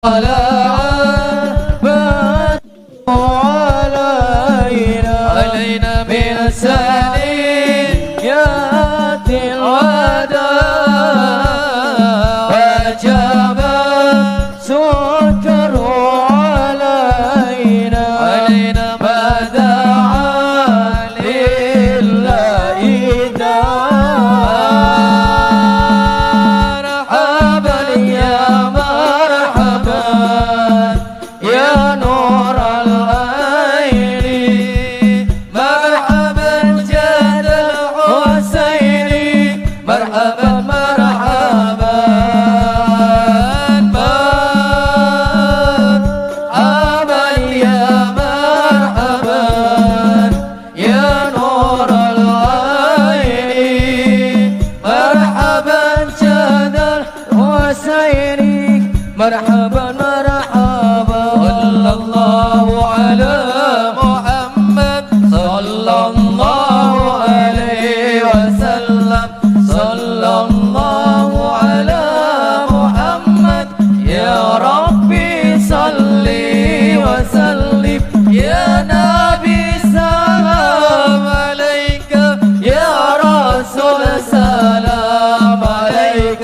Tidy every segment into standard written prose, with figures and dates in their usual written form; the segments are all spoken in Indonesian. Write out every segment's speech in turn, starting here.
علينا من سنيات الوداع وجب سكر علينا ما دعا لله مرحبا يا مرحبا يا نور العين مرحبا جد الحسين مرحبا مرحبا مرحبا يا مرحبا يا نور العين مرحبا جد الحسين مرحبا مرحبا صلى الله على محمد صلى الله عليه وسلم صلى الله على محمد يا ربي صل وسلم يا نبي سلام عليك يا رسول سلام عليك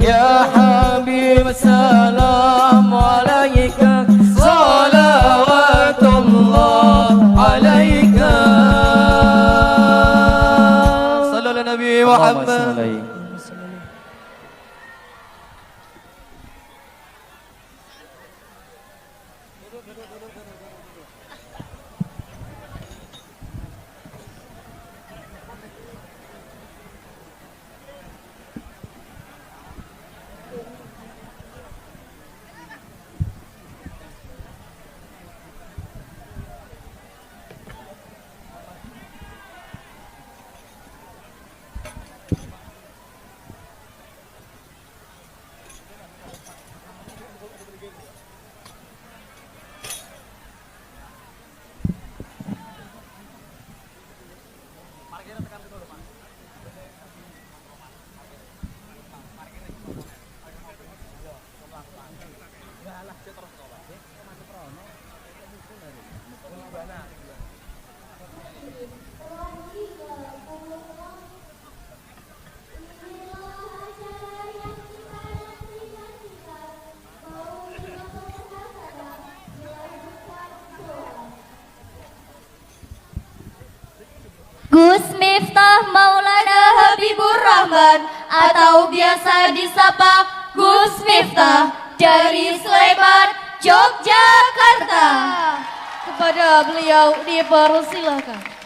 يا حبيب سلام عليك صلوات الله عليك صلى على النبي محمد. Gus Miftah Maulana Habibur Rahman atau biasa disapa Gus Miftah dari Sleman, Yogyakarta. Kepada beliau dipersilakan.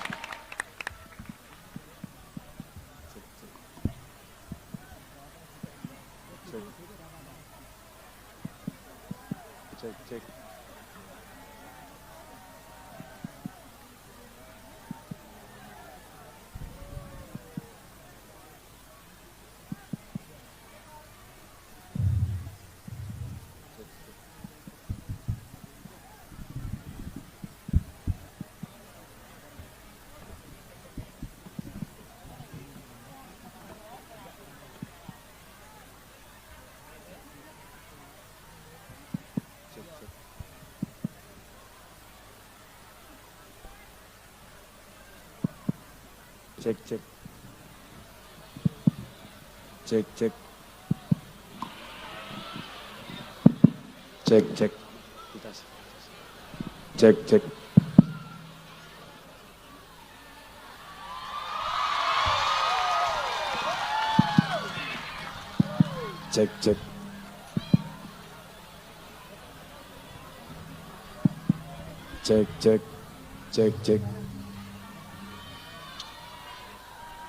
Cek. Cek.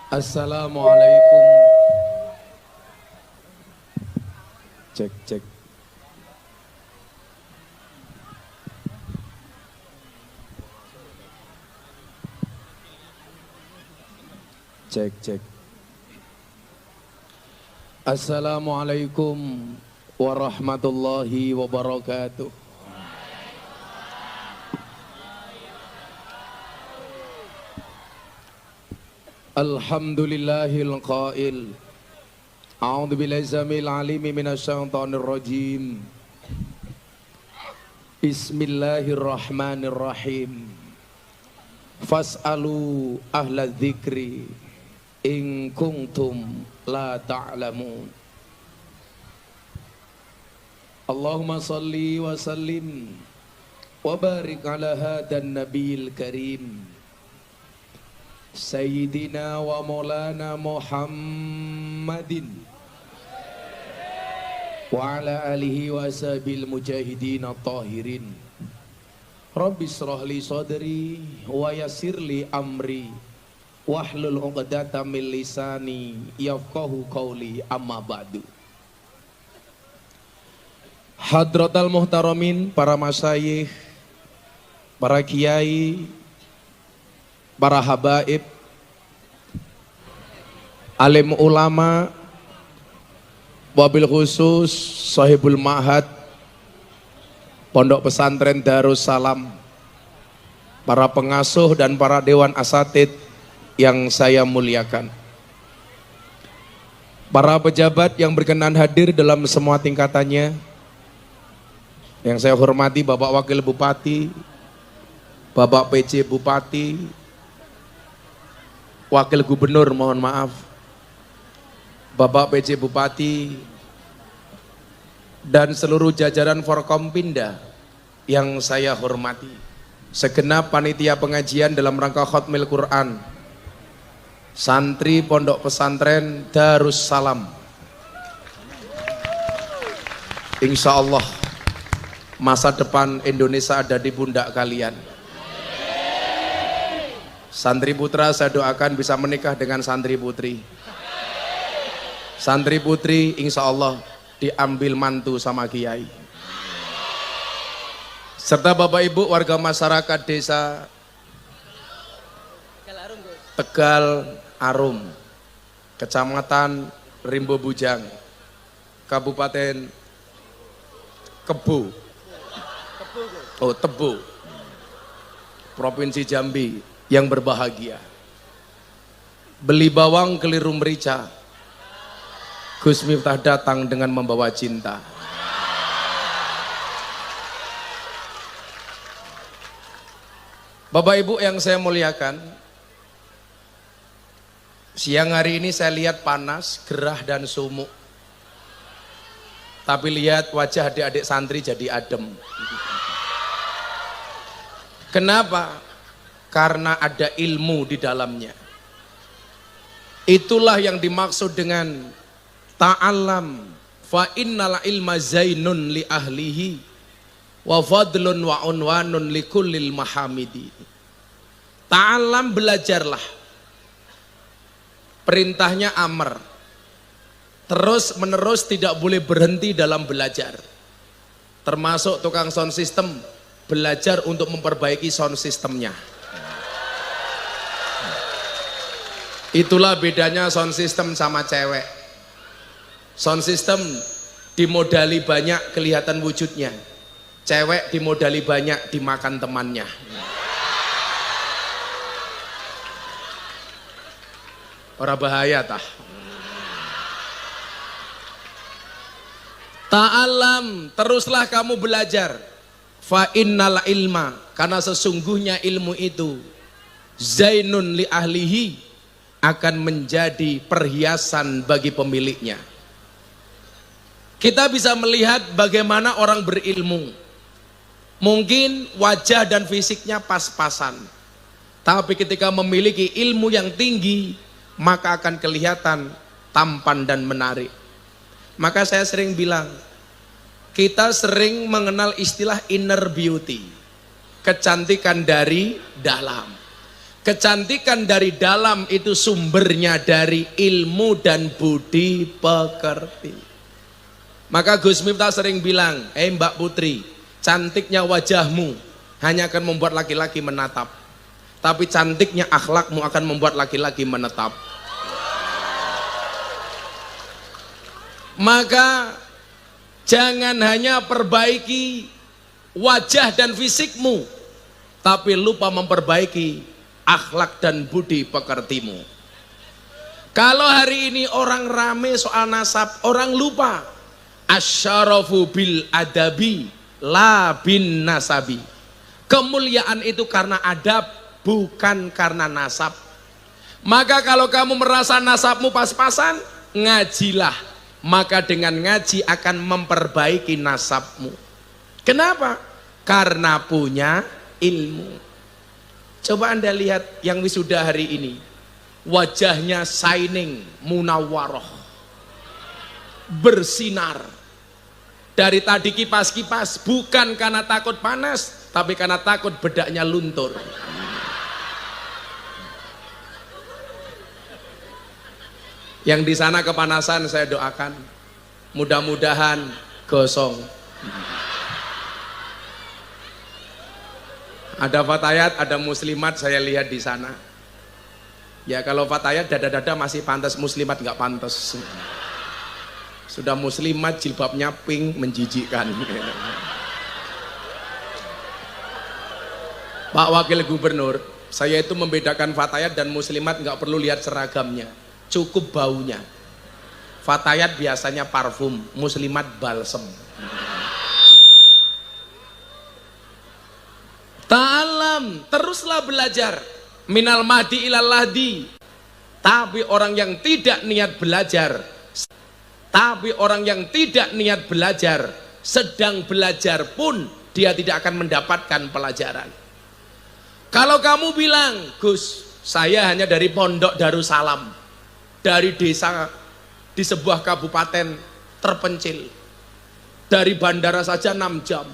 Assalamualaikum. Cek. Assalamualaikum warahmatullahi wabarakatuh. Alhamdulillahil qail A'udzu billahi samil alimi minasyaitonir rajim Bismillahirrahmanirrahim. Fas'alu ahla dzikri in kuntum la ta'lamun. Allahumma salli wa sallim wa barik ala hadan nabiyil karim Sayyidina wa maulana Muhammadin wa ala alihi wa ashabil mujahidin at-tahirin. Rabbi israh li sadri wa yassir li amri wahlul 'uqdatam min lisani yafqahu qawli, amma ba'du. Hadratal muhtaramin, para masyayikh, para kiai, para habaib, alim ulama, wabil khusus sahibul ma'had Pondok Pesantren Darussalam, para pengasuh dan para dewan asatid yang saya muliakan, para pejabat yang berkenan hadir dalam semua tingkatannya, yang saya hormati Bapak Wakil Bupati, Bapak PJ Bupati, Wakil Gubernur, mohon maaf, Bapak PJ Bupati, dan seluruh jajaran Forkompinda yang saya hormati, segenap panitia pengajian dalam rangka Khatmil Quran, santri Pondok Pesantren Darussalam. Insya Allah masa depan Indonesia ada di pundak kalian. Santri putra saya doakan bisa menikah dengan santri putri. Santri putri insya Allah diambil mantu sama kiai. Serta Bapak Ibu warga masyarakat desa Tegal Arum, Kecamatan Rimbo Bujang, Kabupaten Tebo, Provinsi Jambi yang berbahagia. Beli bawang keliru merica, Gus Miftah datang dengan membawa cinta. Bapak Ibu yang saya muliakan, siang hari ini saya lihat panas, gerah dan sumuk. Tapi lihat wajah adik-adik santri jadi adem. Kenapa? Karena ada ilmu di dalamnya. Itulah yang dimaksud dengan ta'allam fa innal ilma zainun li ahlihi wa fadlun wa unwanun li kullil mahamidi. Ta'allam, belajarlah. Perintahnya amr. Terus menerus tidak boleh berhenti dalam belajar. Termasuk tukang sound system, belajar untuk memperbaiki sound systemnya. Itulah bedanya sound system sama cewek. Sound system dimodali banyak kelihatan wujudnya, cewek dimodali banyak dimakan temannya. Ora bahaya tah. Ta'alam, teruslah kamu belajar. Fa innal ilma, karena sesungguhnya ilmu itu zainun li ahlihi, akan menjadi perhiasan bagi pemiliknya. Kita bisa melihat bagaimana orang berilmu. Mungkin wajah dan fisiknya pas-pasan, tapi ketika memiliki ilmu yang tinggi, maka akan kelihatan tampan dan menarik. Maka saya sering bilang, kita sering mengenal istilah inner beauty, kecantikan dari dalam. Kecantikan dari dalam itu sumbernya dari ilmu dan budi pekerti. Maka Gus Miftah sering bilang, Mbak Putri, cantiknya wajahmu hanya akan membuat laki-laki menatap, tapi cantiknya akhlakmu akan membuat laki-laki menetap. Maka jangan hanya perbaiki wajah dan fisikmu, tapi lupa memperbaiki akhlak dan budi pekertimu. Kalau hari ini orang rame soal nasab, orang lupa asyarafu bil adabi la bin nasabi. Kemuliaan itu karena adab, bukan karena nasab. Maka kalau kamu merasa nasabmu pas-pasan, ngajilah. Maka dengan ngaji akan memperbaiki nasabmu. Kenapa? Karena punya ilmu. Coba Anda lihat yang wisuda hari ini. Wajahnya shining, munawwaroh, bersinar. Dari tadi kipas-kipas, bukan karena takut panas, tapi karena takut bedaknya luntur. Yang di sana kepanasan, saya doakan mudah-mudahan gosong. Ada fatayat, ada muslimat, saya lihat di sana. Ya kalau fatayat dada-dada masih pantas, muslimat nggak pantas. Sudah muslimat jilbabnya pink, menjijikkan. Pak Wakil Gubernur, saya itu membedakan fatayat dan muslimat nggak perlu lihat seragamnya, cukup baunya. Fatayat biasanya parfum, muslimat balsem. Ta'alam, teruslah belajar. Minal mahdi ilal lahdi. Tapi orang yang tidak niat belajar, sedang belajar pun dia tidak akan mendapatkan pelajaran. Kalau kamu bilang, Gus, saya hanya dari Pondok Darussalam, dari desa di sebuah kabupaten terpencil, dari bandara saja 6 jam,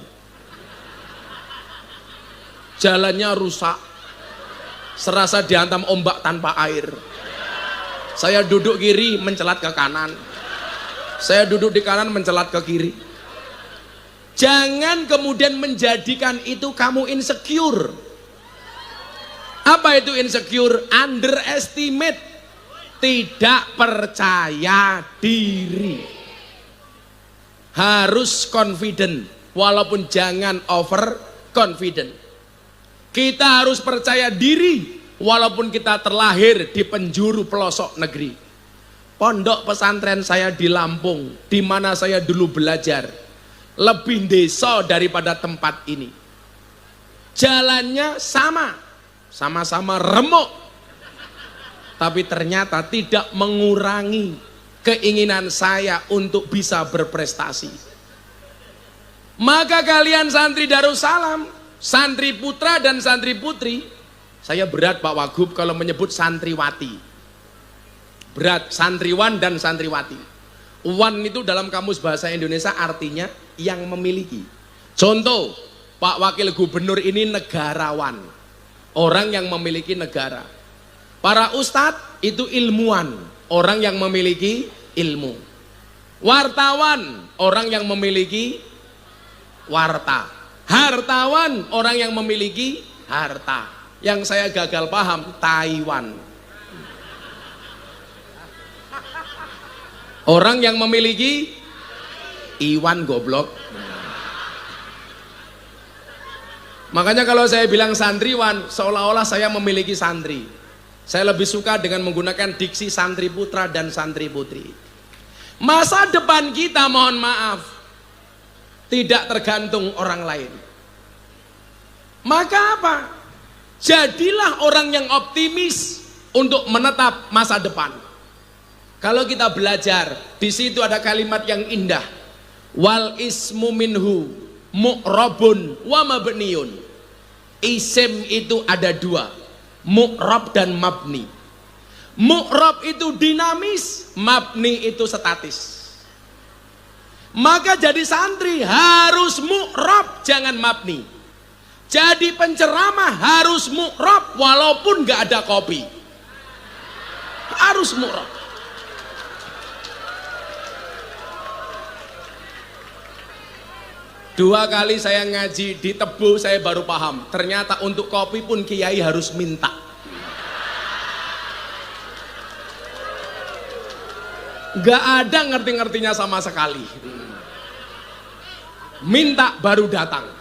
jalannya rusak, serasa dihantam ombak tanpa air. Saya duduk kiri mencelat ke kanan, saya duduk di kanan mencelat ke kiri. Jangan kemudian menjadikan itu kamu insecure. Apa itu insecure? Underestimate, tidak percaya diri. Harus confident, walaupun jangan over confident. Kita harus percaya diri walaupun kita terlahir di penjuru pelosok negeri. Pondok pesantren saya di Lampung, di mana saya dulu belajar, lebih desa daripada tempat ini. Jalannya sama-sama remuk, tapi ternyata tidak mengurangi keinginan saya untuk bisa berprestasi. Maka kalian santri Darussalam, santri putra dan santri putri, saya berat Pak Wagub kalau menyebut santriwati. Berat, santriwan dan santriwati. Wan itu dalam kamus bahasa Indonesia artinya yang memiliki. Contoh, Pak Wakil Gubernur ini negarawan, orang yang memiliki negara. Para ustadz itu ilmuwan, orang yang memiliki ilmu. Wartawan, orang yang memiliki warta. Hartawan, orang yang memiliki harta. Yang saya gagal paham, Taiwan. Orang yang memiliki Iwan goblok. Makanya kalau saya bilang santriwan, seolah-olah saya memiliki santri. Saya lebih suka dengan menggunakan diksi santri putra dan santri putri. Masa depan kita, mohon maaf, tidak tergantung orang lain. Maka apa? Jadilah orang yang optimis untuk menetap masa depan. Kalau kita belajar, di situ ada kalimat yang indah. Wal ismu minhu mu'rabun wa mabniun. Isim itu ada dua, mu'rab dan mabni. Mu'rab itu dinamis, mabni itu statis. Maka jadi santri harus mu'rab, jangan mabni. Jadi penceramah harus mu'rab walaupun gak ada kopi. Harus mu'rab. Dua kali saya ngaji di Tebu, saya baru paham. Ternyata untuk kopi pun kiai harus minta. Gak ada ngerti-ngertinya sama sekali. Minta baru datang.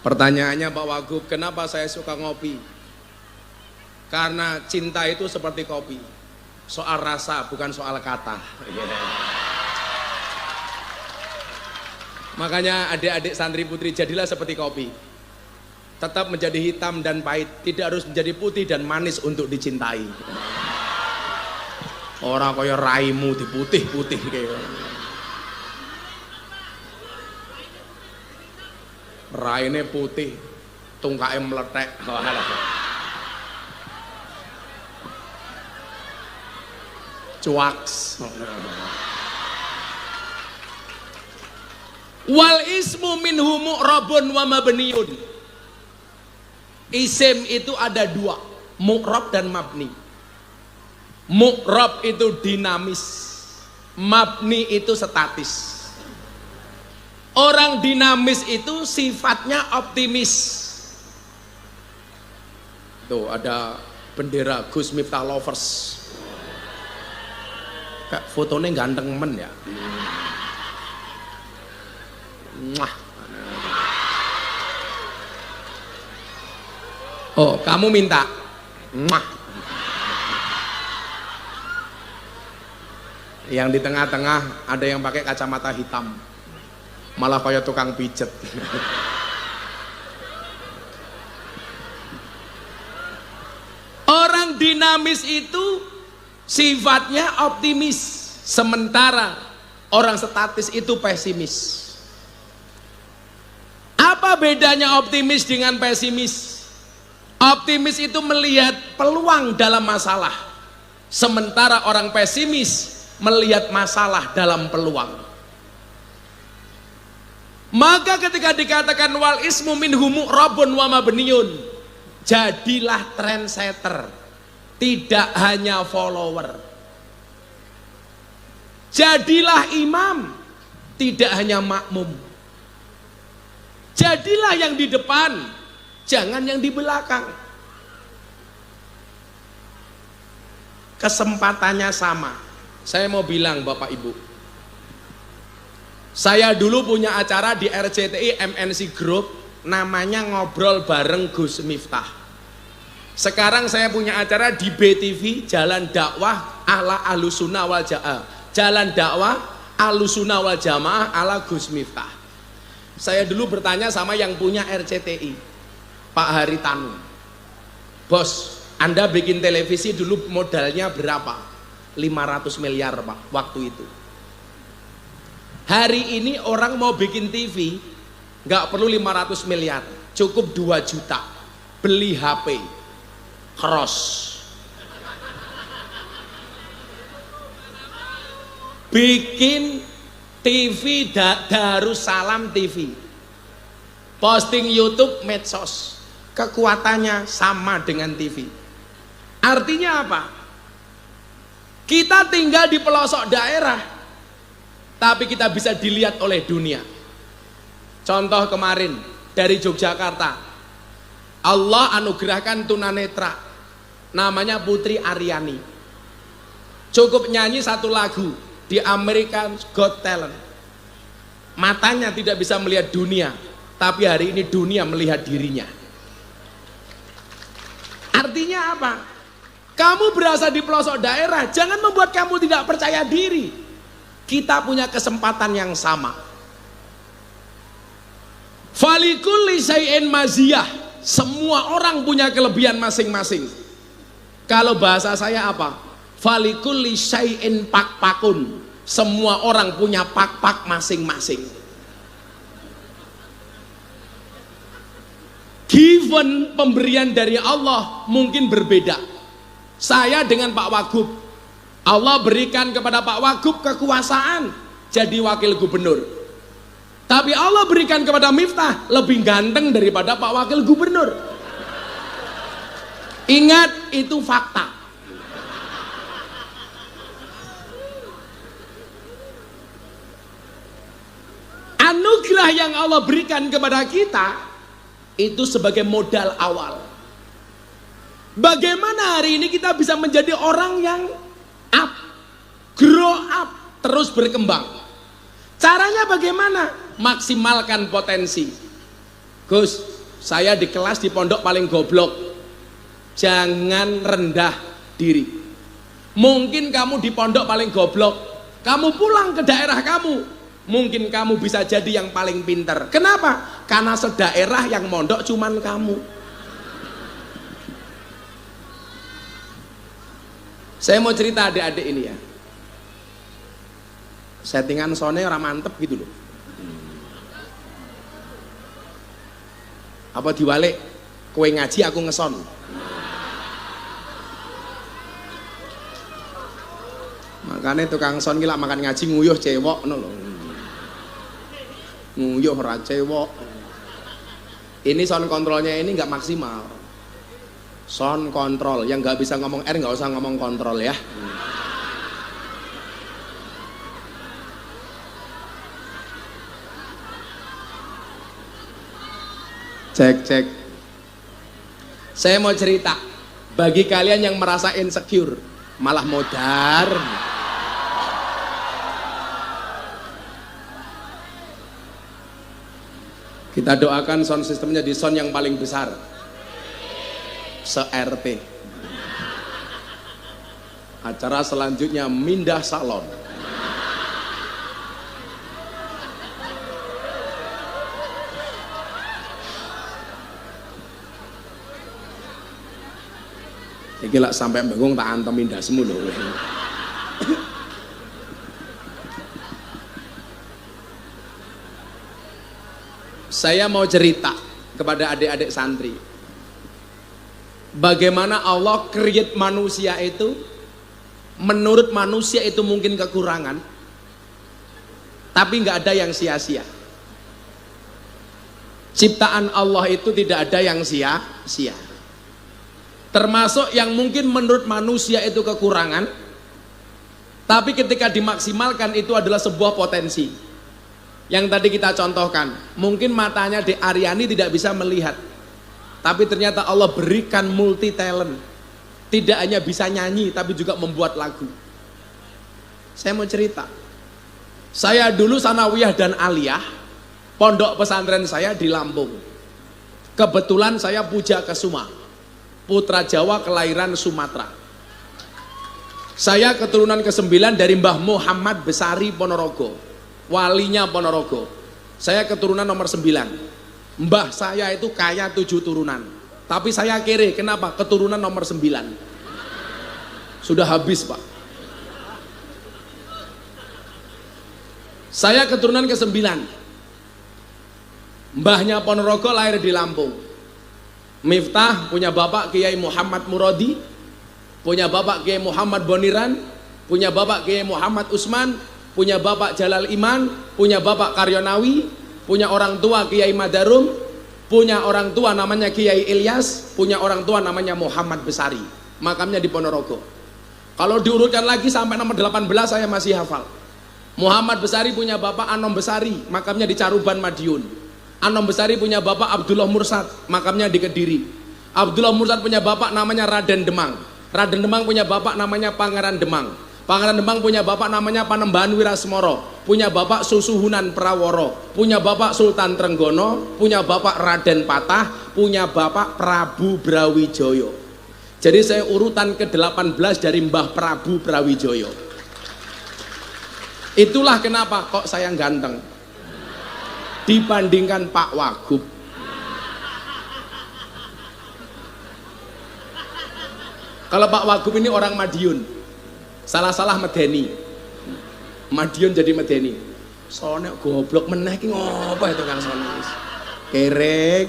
Pertanyaannya Pak Wagub, kenapa saya suka ngopi? Karena cinta itu seperti kopi, soal rasa bukan soal kata. Makanya adik-adik santri putri jadilah seperti kopi, tetap menjadi hitam dan pahit, tidak harus menjadi putih dan manis untuk dicintai. Orang kaya raimu diputih-putih kayak raine putih, tungkae meletek. Cuaks. Wal ismu minhu mu'rabun wa mabniun. Isim itu ada dua, mu'rab dan mabni. Mu'rab itu dinamis, mabni itu statis. Orang dinamis itu sifatnya optimis. Tuh ada bendera Gus Miftah Lovers. Kak fotonya ganteng men ya. Mwah. Oh, kamu minta. Mwah. Yang di tengah-tengah ada yang pakai kacamata hitam. Malah kayak tukang pijet. Orang dinamis itu sifatnya optimis, sementara orang statis itu pesimis. Apa bedanya optimis dengan pesimis? Optimis itu melihat peluang dalam masalah, sementara orang pesimis melihat masalah dalam peluang. Maka ketika dikatakan wal ismu minhu mu'rabun wa mabniun, jadilah trendsetter, tidak hanya follower. Jadilah imam, tidak hanya makmum. Jadilah yang di depan, jangan yang di belakang. Kesempatannya sama. Saya mau bilang Bapak Ibu, saya dulu punya acara di RCTI MNC Group, namanya Ngobrol Bareng Gus Miftah. Sekarang saya punya acara di BTV, Jalan Dakwah ala Ahlussunnah wal Jamaah. Jalan Dakwah Ahlussunnah wal Jamaah ala Gus Miftah. Saya dulu bertanya sama yang punya RCTI, Pak Haritanu, bos, Anda bikin televisi dulu modalnya berapa? 500 miliar Pak, waktu itu. Hari ini orang mau bikin TV nggak perlu 500 miliar, cukup 2 juta beli HP cross, bikin TV Darussalam TV, posting YouTube, medsos, kekuatannya sama dengan TV. Artinya apa? Kita tinggal di pelosok daerah, tapi kita bisa dilihat oleh dunia. Contoh kemarin dari Yogyakarta, Allah anugerahkan tunanetra, namanya Putri Aryani. Cukup nyanyi 1 lagu di American Got Talent, matanya tidak bisa melihat dunia, tapi hari ini dunia melihat dirinya. Artinya apa? Kamu berasa di pelosok daerah, jangan membuat kamu tidak percaya diri. Kita punya kesempatan yang sama. Falikulli syai'in maziyah, semua orang punya kelebihan masing-masing. Kalau bahasa saya apa? Falikulli syai'in pak-pakun, semua orang punya pak-pak masing-masing. Given, pemberian dari Allah mungkin berbeda. Saya dengan Pak Wagub, Allah berikan kepada Pak Wagub kekuasaan jadi wakil gubernur, tapi Allah berikan kepada Miftah lebih ganteng daripada Pak Wakil Gubernur. Ingat, itu fakta. Anugerah yang Allah berikan kepada kita itu sebagai modal awal. Bagaimana hari ini kita bisa menjadi orang yang up, grow up, terus berkembang? Caranya bagaimana? Maksimalkan potensi. Gus, Saya di kelas di pondok paling goblok. Jangan rendah diri. Mungkin kamu di pondok paling goblok, kamu pulang ke daerah kamu, mungkin kamu bisa jadi yang paling pinter. Kenapa? Karena sedaerah yang mondok cuman kamu. Saya mau cerita adik-adik ini ya. Settingan soundnya orang mantep gitu loh. Apa diwalik? Kowe ngaji aku ngeson. Makanya tukang son gila makan ngaji nguyuh cewek no lho. Nguyuh ora cewek. Ini sound kontrolnya ini nggak maksimal. Sound kontrol yang nggak bisa ngomong R nggak usah ngomong kontrol ya. Cek. Saya mau cerita bagi kalian yang merasa insecure, malah modar. Kita doakan sound sistemnya di sound yang paling besar. Se-RT. Acara selanjutnya Mindah Salon. Iki lak sampai bingung tak antem indasmu lho. Saya mau cerita kepada adik-adik santri. Bagaimana Allah create manusia itu, menurut manusia itu mungkin kekurangan, tapi nggak ada yang sia-sia. Ciptaan Allah itu tidak ada yang sia-sia. Termasuk yang mungkin menurut manusia itu kekurangan, tapi ketika dimaksimalkan itu adalah sebuah potensi. Yang tadi kita contohkan, mungkin matanya di Aryani tidak bisa melihat, tapi ternyata Allah berikan multi talent. Tidak hanya bisa nyanyi, tapi juga membuat lagu. Saya mau cerita, saya dulu sanawiyah dan aliyah, pondok pesantren saya di Lampung. Kebetulan saya puja kesuma, putra Jawa kelahiran Sumatera. Saya keturunan ke-9 dari Mbah Muhammad Besari Ponorogo, walinya Ponorogo. Saya keturunan nomor 9. Mbah saya itu kaya 7 turunan, tapi saya kere. Kenapa? Keturunan nomor 9. Sudah habis pak. Saya keturunan ke-9. Mbahnya Ponorogo lahir di Lampung. Miftah punya bapak Kiai Muhammad Muradi, punya bapak Kiai Muhammad Boniran, punya bapak Kiai Muhammad Usman, punya bapak Jalal Iman, punya bapak Karyonawi, punya orang tua Kiai Madarum, punya orang tua namanya Kiai Ilyas, punya orang tua namanya Muhammad Besari. Makamnya di Ponorogo. Kalau diurutkan lagi sampai nomor 18 saya masih hafal. Muhammad Besari punya bapak Anom Besari, makamnya di Caruban Madiun. Anom Besari punya bapak Abdullah Mursad, makamnya di Kediri. Abdullah Mursad punya bapak namanya Raden Demang. Raden Demang punya bapak namanya Pangeran Demang. Pangeran Demang punya bapak namanya Panembahan Wirasmoro. Punya bapak Susuhunan Praworo. Punya bapak Sultan Trenggono. Punya bapak Raden Patah. Punya bapak Prabu Brawijoyo. Jadi saya urutan ke-18 dari Mbah Prabu Brawijoyo. Itulah kenapa kok saya ganteng dibandingkan Pak Wagub. Kalau Pak Wagub ini orang Madiun, salah-salah medeni, Madiun jadi medeni. Soalnya goblok meneh ki ngopo itu Kang Sonis? Kere.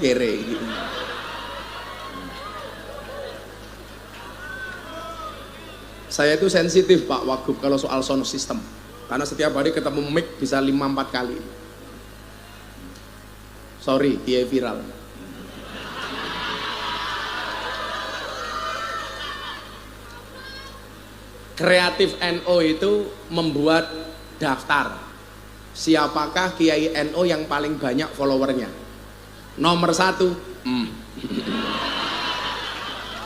Saya itu sensitif Pak Wagub kalau soal sound system, karena setiap hari ketemu mic bisa 5-4 kali. Sorry, dia viral. Kreatif NO itu membuat daftar siapakah Kiai NO yang paling banyak followernya. Nomor 1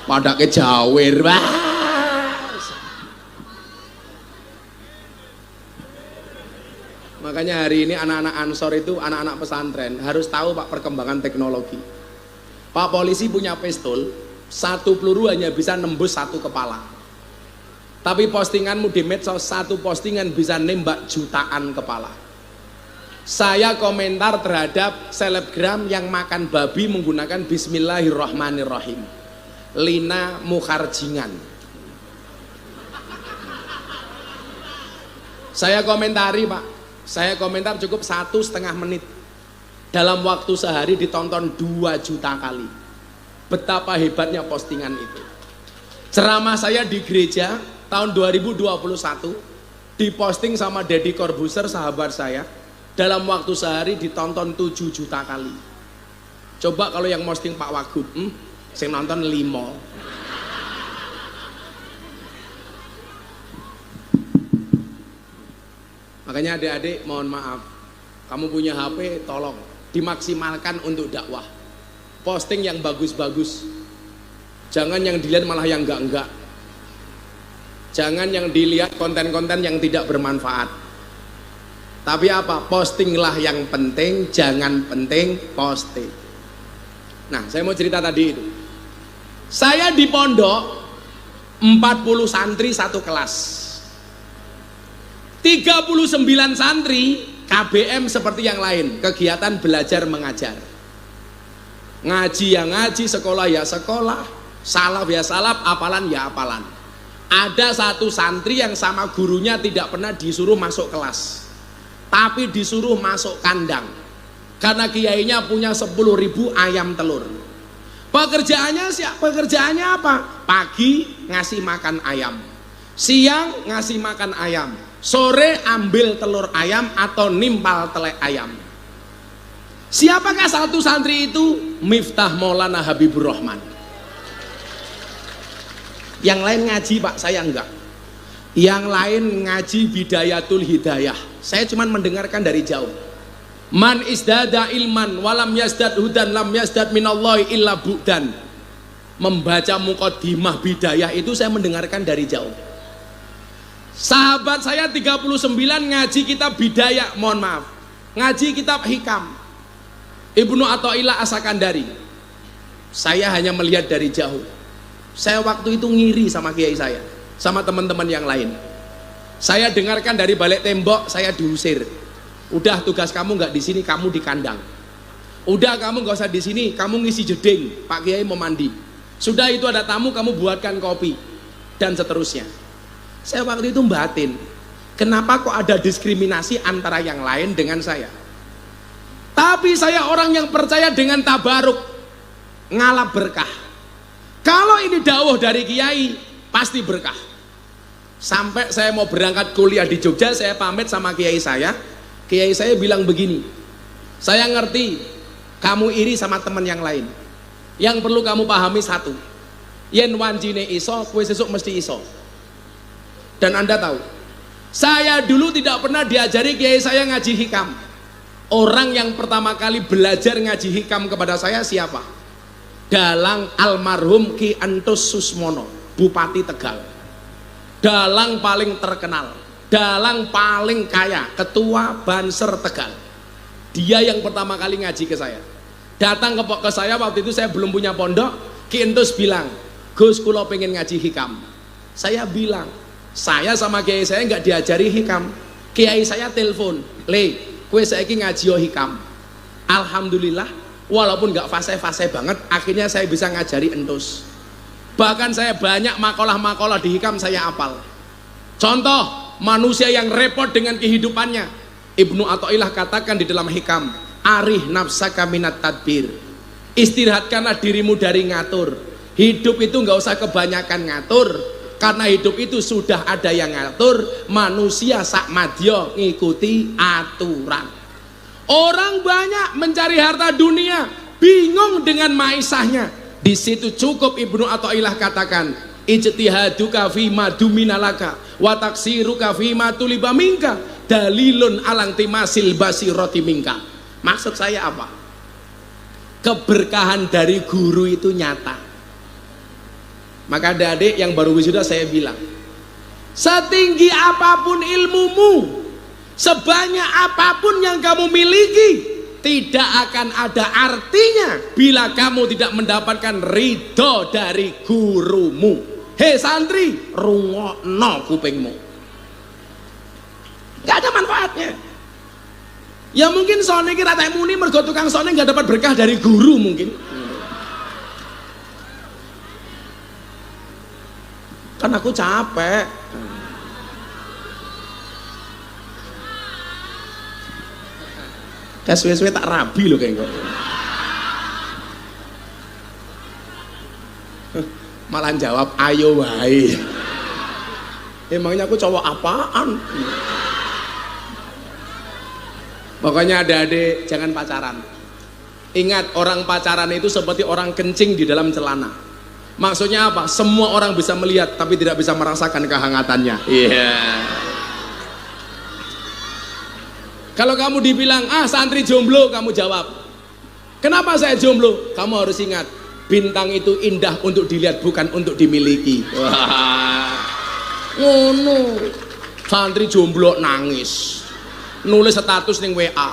pada kejawer. Makanya hari ini anak-anak Ansor itu anak-anak pesantren harus tahu Pak perkembangan teknologi. Pak polisi punya pistol, satu peluru hanya bisa nembus satu kepala. Tapi postinganmu di medsos, satu postingan bisa nembak jutaan kepala. Saya komentar terhadap selebgram yang makan babi menggunakan Bismillahirrahmanirrahim. Lina Mukharjingan. Saya komentari Pak, saya komentar cukup 1,5 menit. Dalam waktu sehari ditonton 2 juta kali. Betapa hebatnya postingan itu. Ceramah saya di gereja tahun 2021 diposting sama Deddy Corbuzier sahabat saya. Dalam waktu sehari ditonton 7 juta kali. Coba kalau yang posting Pak Wagub, saya nonton 5. Makanya adik-adik mohon maaf, kamu punya HP tolong dimaksimalkan untuk dakwah. Posting yang bagus-bagus, jangan yang dilihat malah yang enggak-enggak. Jangan yang dilihat konten-konten yang tidak bermanfaat. Tapi apa? Postinglah yang penting, jangan penting posting. Nah, saya mau cerita tadi itu. Saya di pondok 40 santri satu kelas. 39 santri KBM seperti yang lain, kegiatan belajar mengajar. Ngaji ya ngaji, sekolah ya sekolah, salaf ya salaf, apalan ya apalan. Ada satu santri yang sama gurunya tidak pernah disuruh masuk kelas, tapi disuruh masuk kandang. Karena kiainya punya 10.000 ayam telur. Pekerjaannya pekerjaannya apa? Pagi ngasih makan ayam, siang ngasih makan ayam, sore ambil telur ayam atau nimpal telek ayam. Siapakah satu santri itu? Miftah Maulana Habibur Rahman. Yang lain ngaji Pak, saya enggak. Yang lain ngaji Bidayatul Hidayah, saya cuma mendengarkan dari jauh. Man isdada ilman walam yazdad hudan lam yazdad minallahi illa bu'dan. Membaca muqaddimah bidayah itu saya mendengarkan dari jauh. Sahabat saya 39 ngaji kitab bidayah, mohon maaf, ngaji kitab hikam Ibnu Athaillah As-Sakandari. Saya hanya melihat dari jauh. Saya waktu itu ngiri sama kiai saya, sama teman-teman yang lain. Saya dengarkan dari balik tembok, saya diusir. Udah, tugas kamu nggak di sini, kamu di kandang. Udah, kamu nggak usah di sini, kamu ngisi jeding, Pak Kiai mau mandi. Sudah, itu ada tamu, kamu buatkan kopi, dan seterusnya. Saya waktu itu batin, kenapa kok ada diskriminasi antara yang lain dengan saya? Tapi saya orang yang percaya dengan tabaruk, ngalap berkah. Kalau ini dawuh dari kiai, pasti berkah. Sampai saya mau berangkat kuliah di Jogja, saya pamit sama kiai saya. Kiai saya bilang begini, saya ngerti kamu iri sama teman yang lain. Yang perlu kamu pahami satu, yen wancine iso, kue sesuk mesti iso. Dan Anda tahu, saya dulu tidak pernah diajari kiai saya ngaji hikam. Orang yang pertama kali belajar ngaji hikam kepada saya siapa? Dalang almarhum Ki Entus Susmono, Bupati Tegal. Dalang paling terkenal, dalang paling kaya, ketua Banser Tegal. Dia yang pertama kali ngaji ke saya. Datang ke saya waktu itu saya belum punya pondok. Ki Entus bilang, Gus kulo pengen ngaji hikam. Saya bilang, saya sama kiai saya nggak diajari hikam. Kiai saya telepon, Le, kue saiki ngaji hikam. Alhamdulillah, walaupun nggak fase-fase banget, akhirnya saya bisa ngajari Entus. Bahkan saya banyak makalah-makalah di hikam saya hafal. Contoh, manusia yang repot dengan kehidupannya. Ibnu Athaillah katakan di dalam hikam, arih nafsaka minat tadbir. Istirahatkanlah dirimu dari ngatur. Hidup itu nggak usah kebanyakan ngatur, karena hidup itu sudah ada yang ngatur. Manusia sak madya ngikuti aturan. Orang banyak mencari harta dunia, bingung dengan maisahnya. Di situ cukup Ibnu Athaillah katakan, ijtihaduka fima duminalaka wa taksiruka fima tuliba minka dalilun alang timasil basiroti minka. Maksud saya apa? Keberkahan dari guru itu nyata. Maka adik-adik yang baru wisuda saya bilang, setinggi apapun ilmumu, sebanyak apapun yang kamu miliki, tidak akan ada artinya bila kamu tidak mendapatkan ridho dari gurumu. Hei santri, rungokno kupingmu. Gak ada manfaatnya. Ya mungkin sone kira tak muni mergo tukang sone gak dapat berkah dari guru mungkin. Kan aku capek. Suwe-suwe tak rabi loh kayak gue. Malah jawab ayo wae. Emangnya aku cowok apaan? Pokoknya adik-adik jangan pacaran. Ingat, orang pacaran itu seperti orang kencing di dalam celana. Maksudnya apa? Semua orang bisa melihat tapi tidak bisa merasakan kehangatannya. Iya. Kalau kamu dibilang, santri jomblo, kamu jawab, kenapa saya jomblo? Kamu harus ingat, bintang itu indah untuk dilihat, bukan untuk dimiliki. Wah, ngono. Santri jomblo nangis, nulis status ning WA,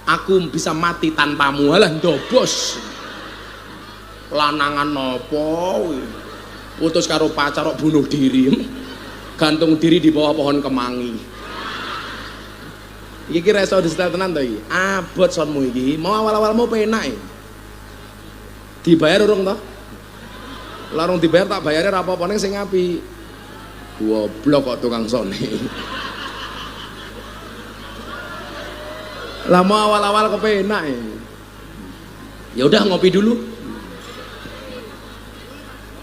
aku bisa mati tanpamu. Alah ndobos. Lanangan nopo? Putus karo pacar kok bunuh diri, gantung diri di bawah pohon kemangi. Iki kira iso disetel tenan to iki. Abot sonmu iki. Mau awal-awal mau penak. Dibayar urung to? Larung dibayar tak bayare ra apa-apa ning sing apik. Goblok kok tukang sone. Lah mau awal-awal kepenak. Ya udah ngopi dulu.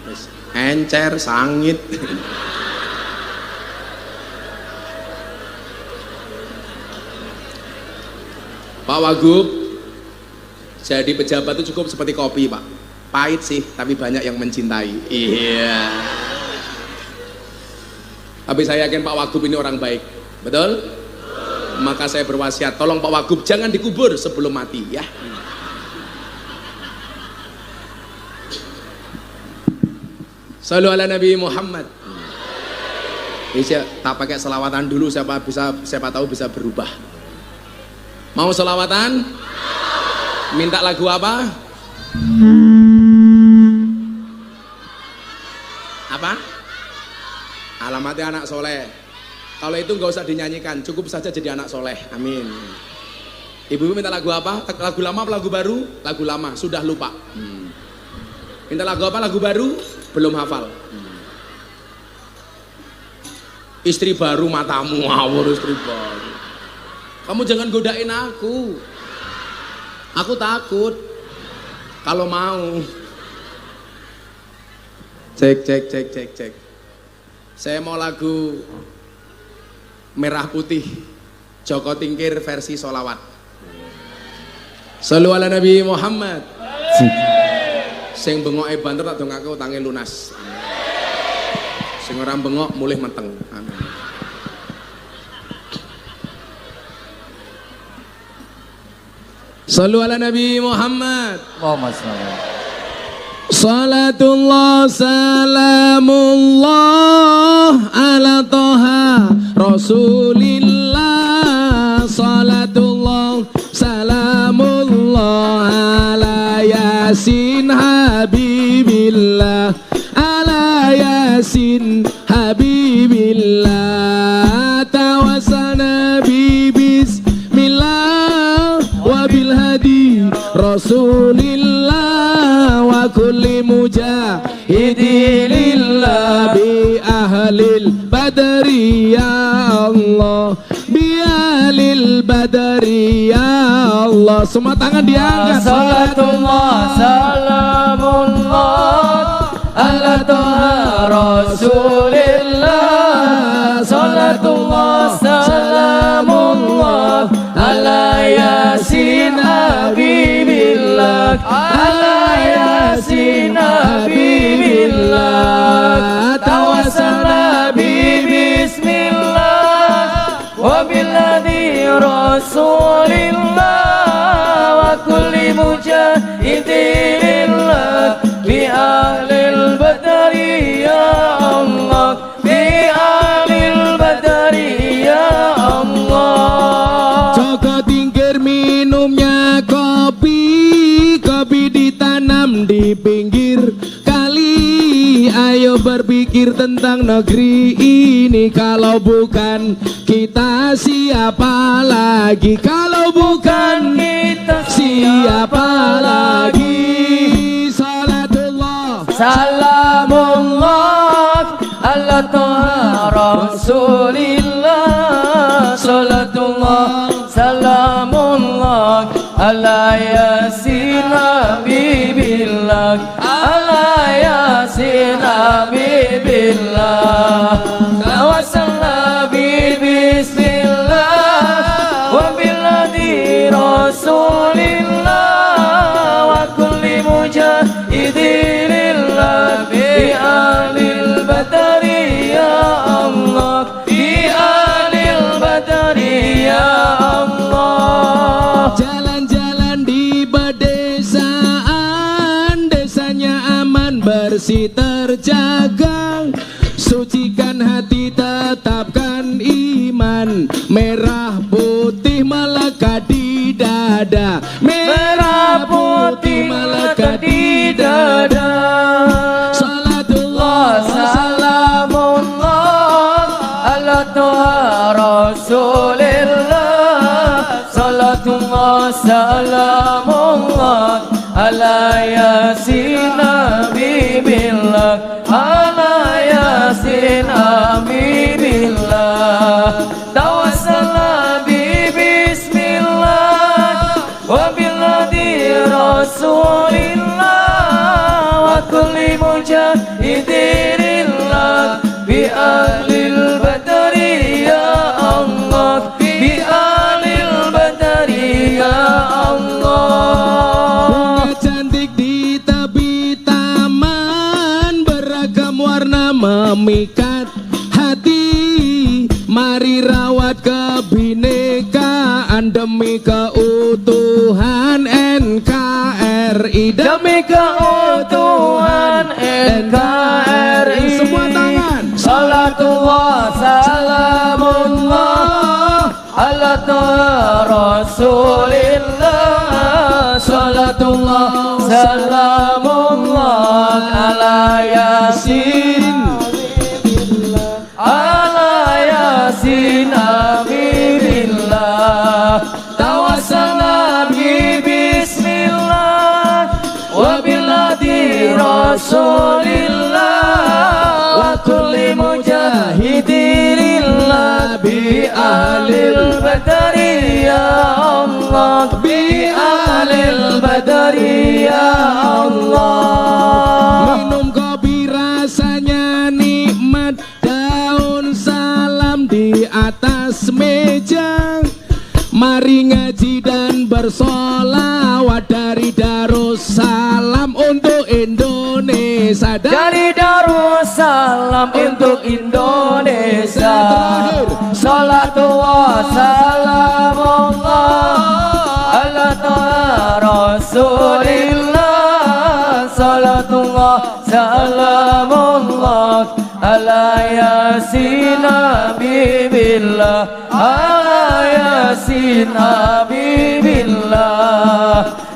Wis encer sangit. Pak Wagub, jadi pejabat itu cukup seperti kopi Pak, pahit sih tapi banyak yang mencintai. Iya. Tapi saya yakin Pak Wagub ini orang baik, betul? Maka saya berwasiat, tolong Pak Wagub jangan dikubur sebelum mati ya. Sallu ala Nabi Muhammad. Bisa tak pakai selawatan dulu, siapa tahu bisa berubah. Mau selawatan? Minta lagu apa? Apa? Alamatnya anak soleh. Kalau itu nggak usah dinyanyikan, cukup saja jadi anak soleh. Amin. Ibu minta lagu apa? Lagu lama apa lagu baru? Lagu lama, sudah lupa. Minta lagu apa? Lagu baru? Belum hafal. Istri baru matamu ngawur, istri baru. Kamu jangan godain aku. Aku takut. Kalau mau. Cek. Saya mau lagu Merah Putih Joko Tingkir versi solawat. Sallu ala Nabi Muhammad. Sing bengoke banter tak dongake utange lunas. Sing ora bengok mulih meteng. Amin. Sallu ala Nabi Muhammad. Allahumma shalli. Salatullah salamullah ala toha Rasulillah. Salatullah salamullah ala Yasin Habibillah. Ala Yasin Habibillah. Tawasana bi bismillah wabil hadi Rasulillah wa kulli mujahidilillah bi ahlil badri ya Allah, bi ahlil badri ya Allah. Semua tangan diangkat. Salatullah salamullah ala toha Rasulillah. Salatullah salamullah ala Yasin Habibillah. Ala Yasin Habibillah. Tawassala bi bismillah wa billadhi Rasulillah wa kulli mujahidillah bi ahlil badri ya Allah, bi ahlil badri ya Allah. Joko Tingkir minumnya berpikir tentang negeri ini. Kalau bukan kita siapa lagi? Kalau bukan kita siapa lagi? Salatullah Salamullah ala Taha Rasulillah. Salatullah salamullah ala Yasin Habibillah. Ala Yasin Habibillah. Tawassalna bi bismillah wa billadhi Rasulillah wa kulli mujahidillah bi alil badari ya Allah. Bi alil badari ya Allah. jalan-jalan di pedesaan, desanya aman bersih terjaga. Sucikan hati, tetapkan iman. Merah putih melekat di dada. Merah putih melekat di dada. Salatullah Salamullah ala Taha Rasulillah. Salatullah salamullah ala Yasin Habibillah. Ala Yasin Habibillah. Tawassalna bi bismillah wa billadhi Rasulillah wa kulli mujahidillah bi ahlil badari ya Allah. Bi ahlil badari ya Allah. bunga cantik di tepi taman, beragam warna memikat hati. Mari rawat kebinekaan demi keutuhan NKRI. Demi keutuhan NKRI. Semua tangan. Salatullah salamullah ala Taha Rasulillah. Salatullah salamullah ala Yasin. Ala Yasin Habibillah. Tawassalna bi bismillah wa billadhi Rasulillah wa kulli mujahidillah bi ahlil badari ya Allah. Bi ahlil badari ya Allah. Minum kopi rasanya nikmat, daun salam di atas meja. Mari ngaji dan bersolawat dari Darussalam untuk Indonesia. Dari Darussalam untuk Indonesia. Salatullah salamullah ala Taha Rasulillah. Salatullah salamullah ala Yasin Habibillah. Ala Yasin Habibillah.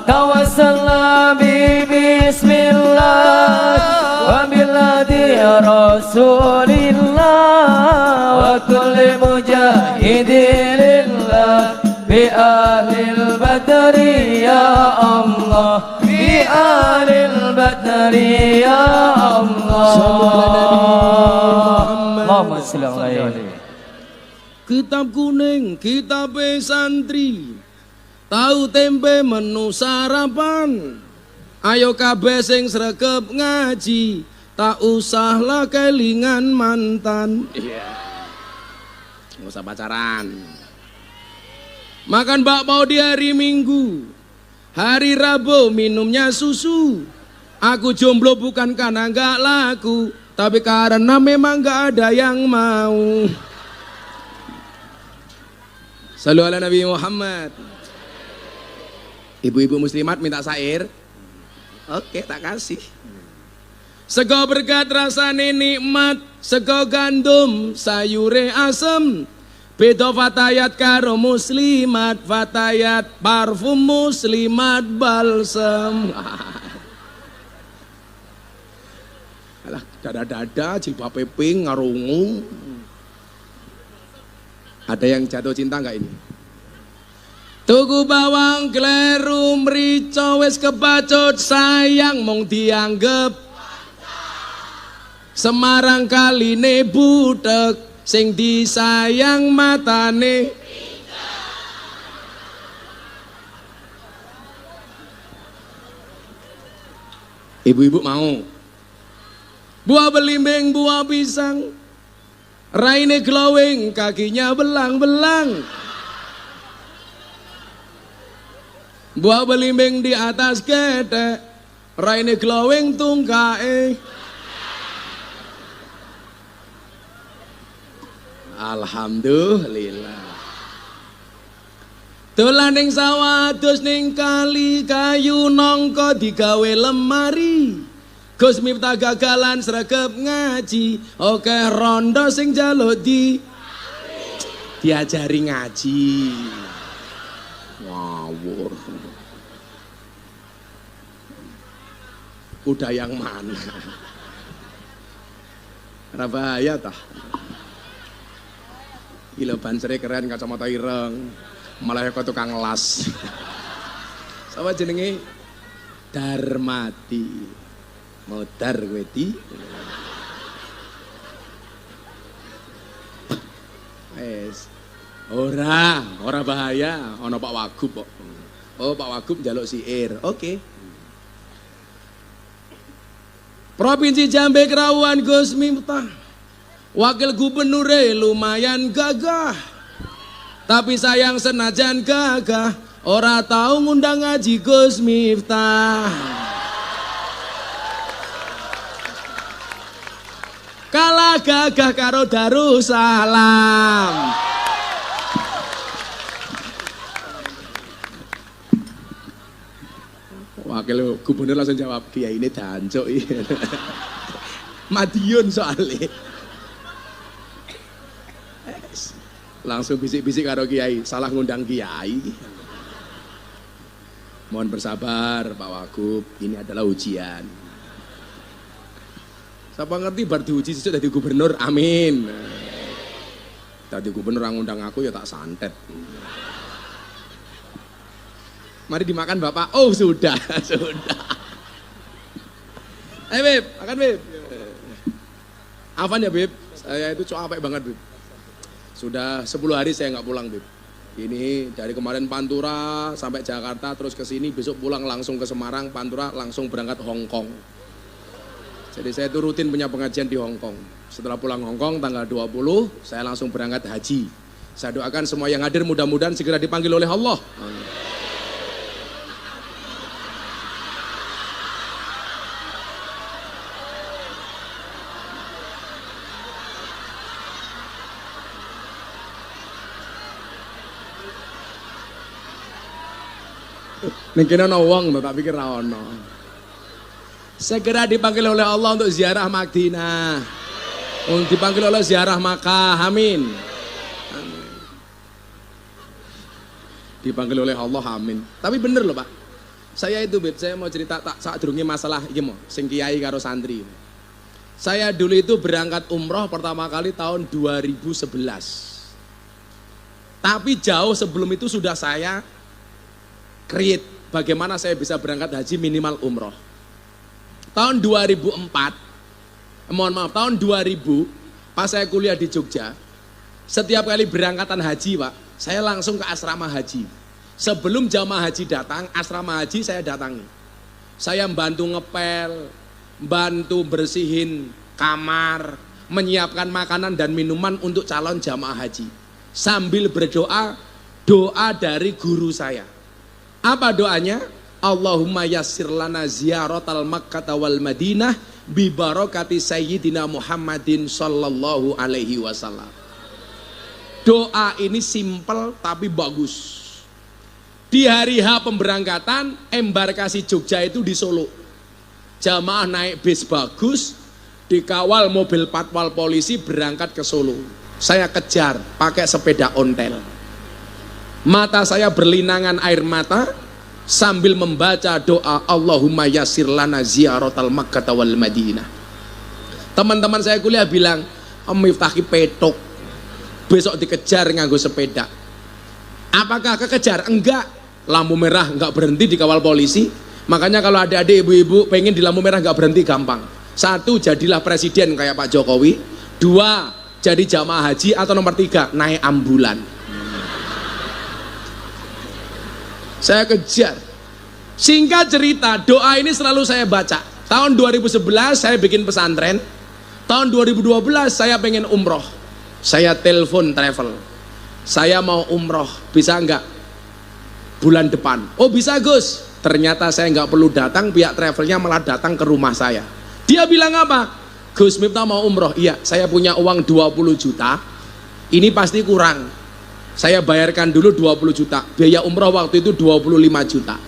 Tawassalna bi bismillah wa billadhi Rasulillah wa kulli mujahidillah bi ahlil badari ya Allah. Bi ahlil badari ya Allah. Allahumma shalli alaihi. Kitab kuning, kitab santri, tahu tempe menu sarapan. Ayo kabeh sing sregep ngaji, tak usahlah kelingan mantan. Nggak usah pacaran. Makan bakpao di hari Minggu, hari Rabu minumnya susu. Aku jomblo bukan karena nggak laku, tapi karena memang nggak ada yang mau. Salu ala Nabi Muhammad. Ibu-ibu muslimat minta syair. Oke, tak kasih. Sego berkat rasane nikmat, sego gandum sayure asem. Beda fatayat karo muslimat, fatayat parfum muslimat balsem. Alah, Dada-dada, jilbab pink, ngarungu. Ada yang jatuh cinta nggak ini? Tuku bawang kleru mrica wis kebacut sayang mung dianggep Semarang kaline butek sing disayang matane Ibu-ibu mau buah belimbing, buah pisang raine glowing, kakinya belang-belang buah belimbing di atas ketek raine glowing tungkae alhamdulillah dolan ning sawah adus ning kali kayu nongko digawe lemari Gus Miftah gagalan sregep ngaji oke rondo sing jaluk diajari ngaji ngawur udah yang mana Rabahaya tah gila bansere keren kacamata ireng malah kok tukang las sama jenenge Darmati modar kowe di wes ora bahaya ana Pak Wagub kok oh Pak Wagub njaluk siir oke. Provinsi Jambe Kerawan Gus Miftah wakil gubernure lumayan gagah tapi sayang senajan gagah ora tahu ngundang ngaji Gus Miftah kalah gagah karo Darussalam wakil gubernur langsung jawab kiai ini dancuk Madiun soalnya langsung bisik-bisik karo kiai salah ngundang kiai mohon bersabar Pak Wagub ini adalah ujian siapa ngerti bar diuji sesuk dadi gubernur amin dadi gubernur ngundang aku ya tak santet mari dimakan Bapak oh sudah ayo Beb makan Beb Afan ya Beb saya itu capek banget Beb sudah 10 hari saya nggak pulang Beb ini dari kemarin Pantura sampai Jakarta terus ke sini besok pulang langsung ke Semarang Pantura langsung berangkat Hong Kong. Jadi saya itu rutin punya pengajian di Hong Kong. Setelah pulang Hong Kong tanggal 20 saya langsung berangkat haji. Saya doakan semua yang hadir mudah-mudahan segera dipanggil oleh Allah. Mungkin ana wong tak pikir ra ono. Segera dipanggil oleh Allah untuk ziarah Madinah. Untuk dipanggil oleh ziarah Makkah. Amin. Amin. Dipanggil oleh Allah amin. Tapi bener loh Pak. Saya itu Beb, saya mau cerita tak saat durunge masalah iki mo, sing kiai karo santri. Saya dulu itu berangkat umroh pertama kali tahun 2011. Tapi jauh sebelum itu sudah saya create bagaimana saya bisa berangkat haji minimal umroh. Tahun 2004, mohon maaf, tahun 2000, pas saya kuliah di Jogja, setiap kali berangkatan haji Pak, saya langsung ke asrama haji. Sebelum jamaah haji datang, asrama haji saya datangi. Saya bantu ngepel, bantu bersihin kamar, menyiapkan makanan dan minuman untuk calon jamaah haji. Sambil berdoa, doa dari guru saya. Apa doanya? Allahumma yassir lana ziyaratal Makkah wal Madinah bi barakati sayyidina Muhammadin sallallahu alaihi wasallam. Doa ini simpel tapi bagus. Di hari H pemberangkatan, embarkasi Jogja itu di Solo. Jamaah naik bis bagus, dikawal mobil patwal polisi berangkat ke Solo. Saya kejar pakai sepeda ontel. Mata saya berlinangan air mata sambil membaca doa Allahumma yassir lana ziyaratal Makkah wal Madinah. Teman-teman saya kuliah bilang, Miftah ki petok, besok dikejar nganggo sepeda. Apakah kekejar? Enggak. Lampu merah enggak berhenti dikawal polisi. Makanya kalau adik-adik ibu-ibu pengen di lampu merah enggak berhenti gampang. 1, jadilah presiden kayak Pak Jokowi. 2, jadi jamaah haji. Atau nomor 3, naik ambulan. Saya kejar. Singkat cerita, doa ini selalu saya baca. Tahun 2011 saya bikin pesantren. Tahun 2012 saya pengen umroh. Saya telepon travel. Saya mau umroh, bisa enggak? Bulan depan. Oh bisa Gus. Ternyata saya enggak perlu datang, pihak travelnya malah datang ke rumah saya. Dia bilang apa? Gus Miftah mau umroh. Iya, saya punya uang 20 juta. Ini pasti kurang. Saya bayarkan dulu 20 juta. Biaya umroh waktu itu 25 juta.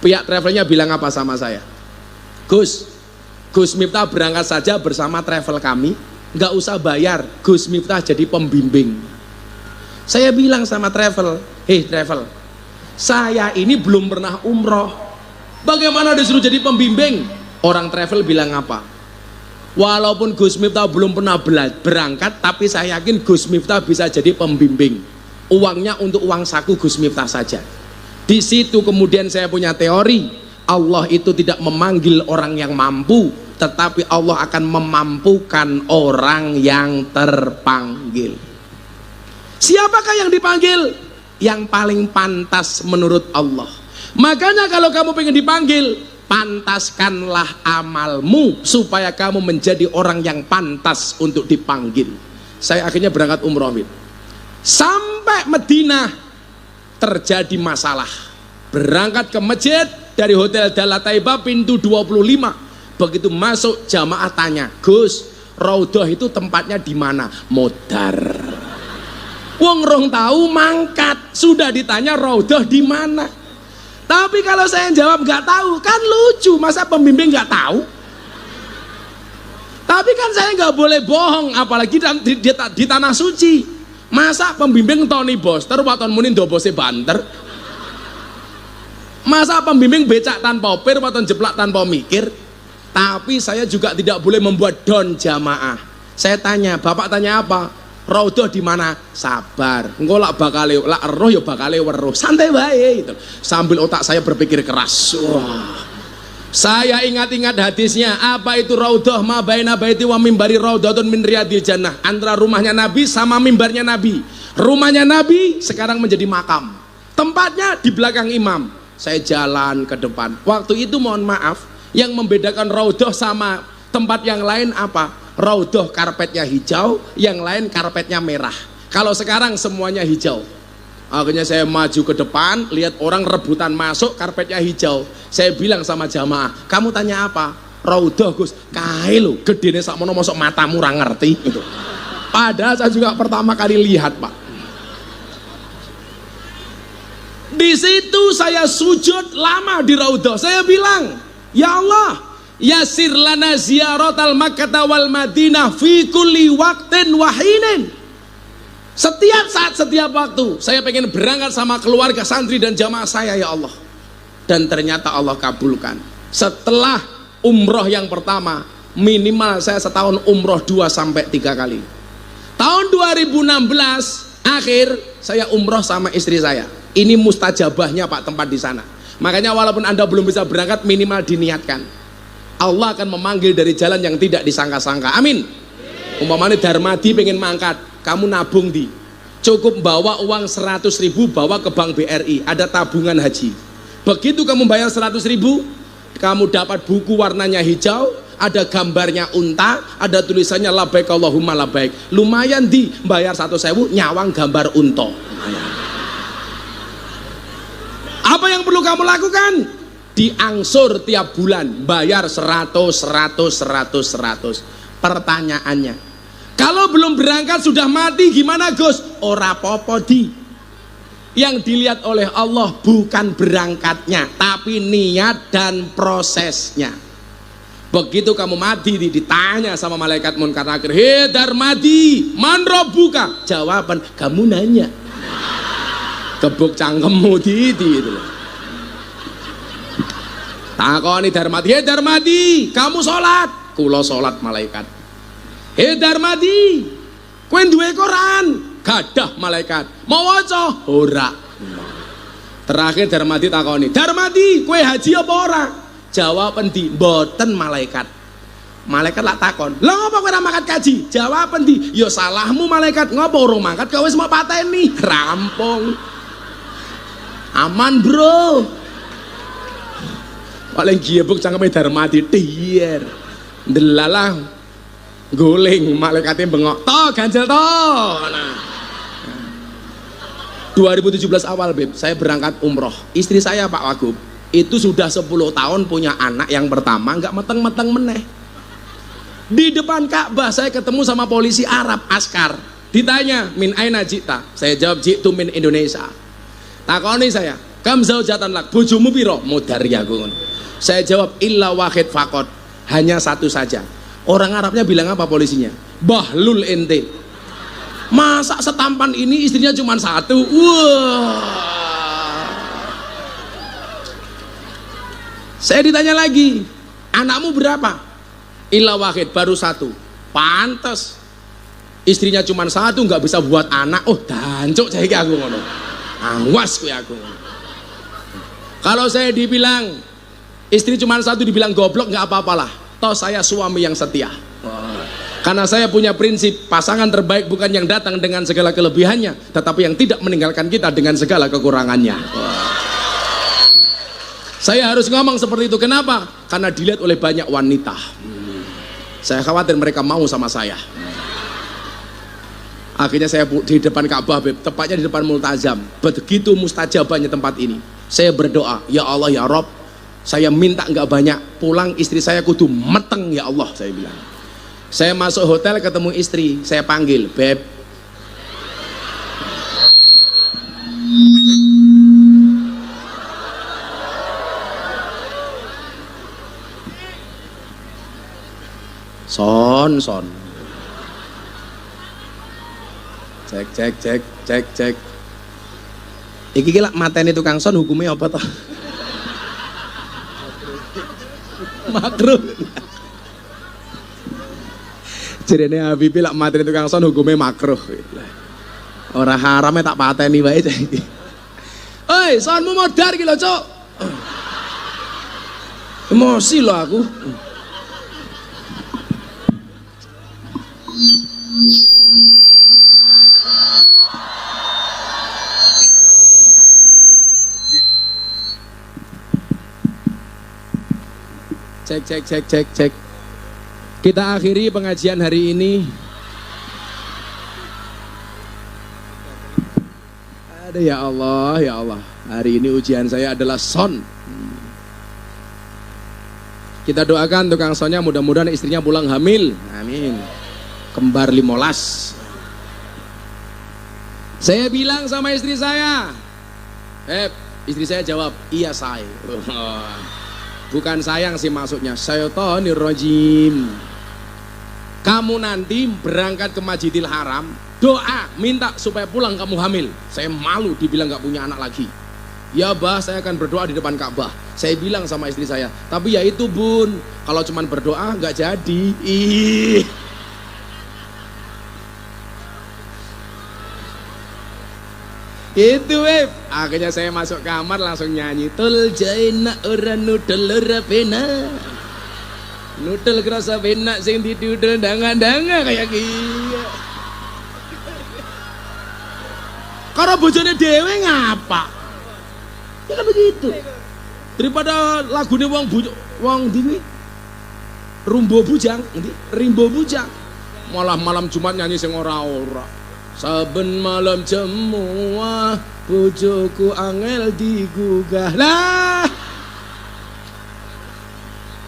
Pihak travelnya bilang apa sama saya? Gus Miftah berangkat saja bersama travel kami. Nggak usah bayar. Gus Miftah jadi pembimbing. Saya bilang sama travel, hei travel, saya ini belum pernah umroh. Bagaimana disuruh jadi pembimbing? Orang travel bilang apa? Walaupun Gus Miftah belum pernah berangkat, tapi saya yakin Gus Miftah bisa jadi pembimbing. Uangnya untuk uang saku Gus Miftah saja. Di situ kemudian saya punya teori, Allah itu tidak memanggil orang yang mampu, tetapi Allah akan memampukan orang yang terpanggil. Siapakah yang dipanggil? Yang paling pantas menurut Allah. Makanya kalau kamu pengen dipanggil, pantaskanlah amalmu supaya kamu menjadi orang yang pantas untuk dipanggil. Saya akhirnya berangkat umroh. Sampai Madinah terjadi masalah. Berangkat ke masjid dari Hotel Dala Taibah pintu 25. Begitu masuk jamaah tanya, Gus, Raudhah itu tempatnya di mana? Modar. Wong rong tahu mangkat, sudah ditanya Raudhah di mana. Tapi kalau saya jawab nggak tahu, kan lucu. Masa pembimbing nggak tahu? Tapi kan saya nggak boleh bohong, apalagi di tanah suci. Masa pembimbing Tony Boster, waton munin dobose banter. Masa pembimbing becak tanpa opir, waton jeplak tanpa mikir. Tapi saya juga tidak boleh membuat don jamaah. Saya tanya, bapak tanya apa? Raudhah di mana? Sabar. Engko lak bakale lak eruh ya bakale weruh. Santai wae gitu. Sambil otak saya berpikir keras. Wah. Saya ingat-ingat hadisnya, apa itu Raudhah ma baina baiti wa mimbari raudhatun min riyadil jannah. Antara rumahnya Nabi sama mimbarnya Nabi. Rumahnya Nabi sekarang menjadi makam. Tempatnya di belakang imam. Saya jalan ke depan. Waktu itu mohon maaf, yang membedakan Raudhah sama tempat yang lain apa? Raudhah karpetnya hijau, yang lain karpetnya merah. Kalau sekarang semuanya hijau. Akhirnya saya maju ke depan, lihat orang rebutan masuk, karpetnya hijau. Saya bilang sama jamaah, kamu tanya apa? Raudhah Gus, kae lho, gedene sakmono mosok matamu ora ngerti gitu. Padahal saya juga pertama kali lihat, Pak. Di situ saya sujud lama di Raudhah. Saya bilang, ya Allah, yasir lana ziyaratal Makkah wal Madinah fi kulli waqtin wa hinin. Setiap saat, setiap waktu saya pengen berangkat sama keluarga santri dan jamaah saya ya Allah. Dan ternyata Allah kabulkan. Setelah umroh yang pertama, minimal saya setahun umroh 2-3 kali. Tahun 2016 akhir saya umroh sama istri saya. Ini mustajabahnya Pak tempat di sana. Makanya walaupun Anda belum bisa berangkat, minimal diniatkan. Allah akan memanggil dari jalan yang tidak disangka-sangka. Amin. Umpamanya Darmadi pengen mangkat, kamu nabung di, cukup bawa uang 100.000, bawa ke bank BRI, ada tabungan haji. Begitu kamu bayar 100.000, kamu dapat buku warnanya hijau, ada gambarnya unta, ada tulisannya labbaik Allahumma labbaik. Lumayan di bayar 100.000 nyawang gambar unta. Apa yang perlu kamu lakukan? Diangsur tiap bulan, bayar 100. Pertanyaannya, kalau belum berangkat sudah mati gimana Gus? Ora popo di. Yang dilihat oleh Allah bukan berangkatnya, tapi niat dan prosesnya. Begitu kamu mati ditanya sama malaikat munkar nakir, "Hei Darmadi, man rabbuka?" Jawaban, "Kamu nanya." Gebuk cangkemmu itu loh. Takoni Darmadi, "Hei Darmadi, kamu sholat?" "Kulo sholat malaikat." Darmadi, kowe duwe koran? Gadah malaikat. Mau waca? Ora. Terakhir Darmadi takoni, Darmadi, kowe haji apa ora? Jawab endi? Mboten malaikat. Malaikat lak takon, lha ngapa kowe ora mangkat kaji? Jawab endi? Ya salahmu malaikat, ngapa urung mangkat kowe wis mau pateni. Rampung. Aman, Bro. Paling giebuk cangkeme Darmadi tiyer. Ndelalah guling malaikate bengok. Toh ganjel toh. Nah. 2017 awal, Beb, saya berangkat umroh. Istri saya Pak Wagub itu sudah 10 tahun punya anak yang pertama, nggak meteng-meteng meneh. Di depan Ka'bah saya ketemu sama polisi Arab, askar. Ditanya, min aina jita? Saya jawab, jitu min Indonesia. Takoni saya, kam zaujatan lak, bojomu piro? Mudari aku. Saya jawab, illa wahid fakot, hanya satu saja. Orang Arabnya bilang apa polisinya? Bahlul ente. Masa setampan ini istrinya cuma satu? Wah. Saya ditanya lagi, anakmu berapa? Illa wahid, baru satu. Pantes istrinya cuma satu, nggak bisa buat anak. Oh dancuk saya aku ngono. Awas kowe aku. Kalau saya dibilang istri cuma satu, dibilang goblok, nggak apa-apalah. Toh saya suami yang setia. Karena saya punya prinsip, pasangan terbaik bukan yang datang dengan segala kelebihannya, tetapi yang tidak meninggalkan kita dengan segala kekurangannya. Saya harus ngomong seperti itu. Kenapa? Karena dilihat oleh banyak wanita. Saya khawatir mereka mau sama saya. Akhirnya saya di depan Ka'bah, Beb, tepatnya di depan Multazam. Begitu mustajabahnya tempat ini. Saya berdoa, ya Allah ya Rob, saya minta nggak banyak, pulang istri saya kudu meteng ya Allah, saya bilang. Saya masuk hotel ketemu istri, saya panggil, Beb. Son. Cek. Iki lak mateni tukang son hukumnya apa toh? Makruh. Jarene Habibie lak mateni tukang son hukumnya makruh. Ora haramnya tak pateni wae iki. Oi, sonmu modar iki lho, Cuk. Emosi lho aku. Cek. Kita akhiri pengajian hari ini. Ada ya Allah. Hari ini ujian saya adalah son. Kita doakan tukang sonnya mudah-mudahan istrinya pulang hamil. Amin. Kembar 15. Saya bilang sama istri saya, istri saya jawab, iya say. Bukan sayang sih maksudnya, syaitonir rajim. Kamu nanti berangkat ke Masjidil Haram, doa minta supaya pulang kamu hamil. Saya malu dibilang gak punya anak lagi. Ya bah, saya akan berdoa di depan Ka'bah. Saya bilang sama istri saya, tapi ya itu bun, kalau cuman berdoa gak jadi. Itu akhirnya saya masuk kamar langsung nyanyi tul jaina ora nudel ora pena nudel kerasa pena sing didudel danga-danga kayak gini. Karena bojone dhewe ngapa? Ya kan begitu. Daripada lagune wong dini Rumbo Bujang, Rimbo Bujang. Malah malam Jumat nyanyi sing ora-ora. Saben malam semua bojoku angel digugah lah.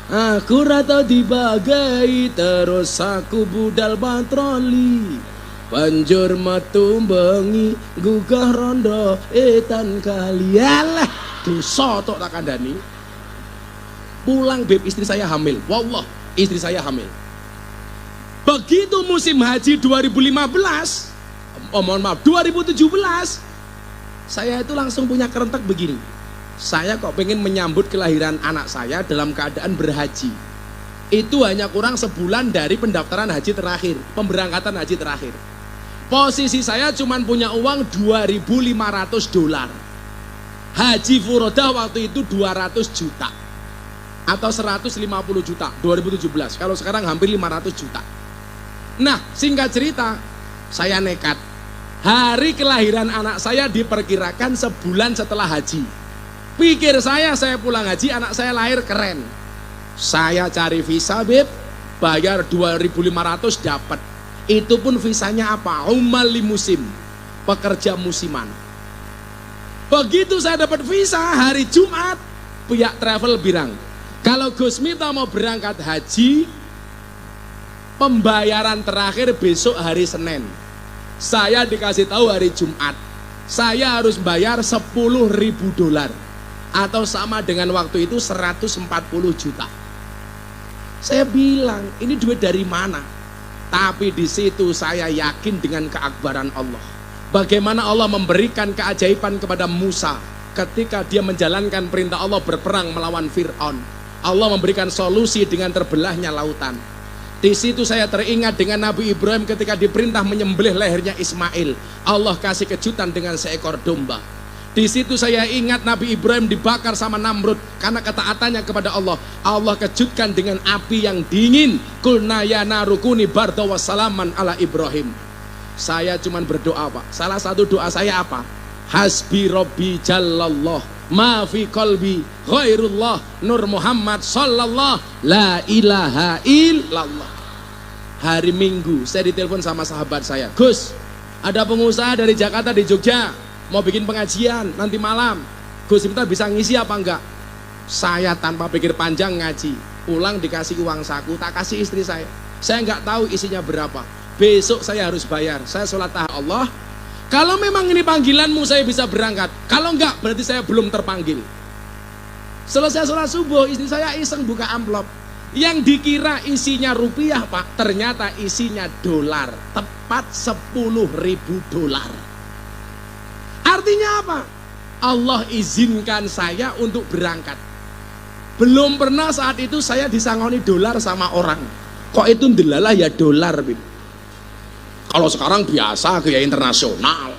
Aku rata dibagai terus aku budal patroli. Banjur metu bengi gugah rondo etan kalian lah. Dosa tok tak kandhani. Pulang Beb, istri saya hamil. Wallah, istri saya hamil. Begitu musim haji 2015, mohon maaf 2017, saya itu langsung punya kerentek begini. Saya kok pengen menyambut kelahiran anak saya dalam keadaan berhaji. Itu hanya kurang sebulan dari pendaftaran haji terakhir, pemberangkatan haji terakhir. Posisi saya cuma punya uang $2.500. Haji furodah waktu itu 200 juta atau 150 juta 2017. Kalau sekarang hampir 500 juta. Nah, singkat cerita, saya nekat. Hari kelahiran anak saya diperkirakan sebulan setelah haji. Pikir saya pulang haji, anak saya lahir, keren. Saya cari visa, Beb, bayar 2.500 dapat. Itu pun visanya apa? Umali musim, pekerja musiman. Begitu saya dapat visa hari Jumat, pihak travel bilang, kalau Gus Miftah mau berangkat haji, pembayaran terakhir besok hari Senin. Saya dikasih tahu hari Jumat, saya harus bayar $10.000 atau sama dengan waktu itu 140 juta. Saya bilang, ini duit dari mana? Tapi di situ saya yakin dengan keakbaran Allah. Bagaimana Allah memberikan keajaiban kepada Musa ketika dia menjalankan perintah Allah berperang melawan Fir'aun. Allah memberikan solusi dengan terbelahnya lautan. Di situ saya teringat dengan Nabi Ibrahim ketika diperintah menyembelih lehernya Ismail. Allah kasih kejutan dengan seekor domba. Di situ saya ingat Nabi Ibrahim dibakar sama Namrud karena ketaatannya kepada Allah. Allah kejutkan dengan api yang dingin. Qulna ya narukuni barda wassalaman ala Ibrahim. Saya cuman berdoa, Pak. Salah satu doa saya apa? Hasbi Rabbi Jallallah ma fi qalbi ghairullah Nur Muhammad sallallahu la ilaha illallah. Hari Minggu saya ditelepon sama sahabat saya, Gus, ada pengusaha dari Jakarta di Jogja mau bikin pengajian nanti malam. Gus Miftah bisa ngisi apa enggak? Saya tanpa pikir panjang ngaji, pulang dikasih uang saku, tak kasih istri saya. Saya enggak tahu isinya berapa. Besok saya harus bayar. Saya sholat taha Allah. Kalau memang ini panggilanmu saya bisa berangkat. Kalau enggak berarti saya belum terpanggil. Selesai sholat subuh istri saya iseng buka amplop. Yang dikira isinya rupiah, Pak, ternyata isinya dolar. Tepat $10.000. Artinya apa? Allah izinkan saya untuk berangkat. Belum pernah saat itu saya disangoni dolar sama orang. Kok itu ndelalah ya dolar, Bib. Kalau sekarang biasa kayak internasional.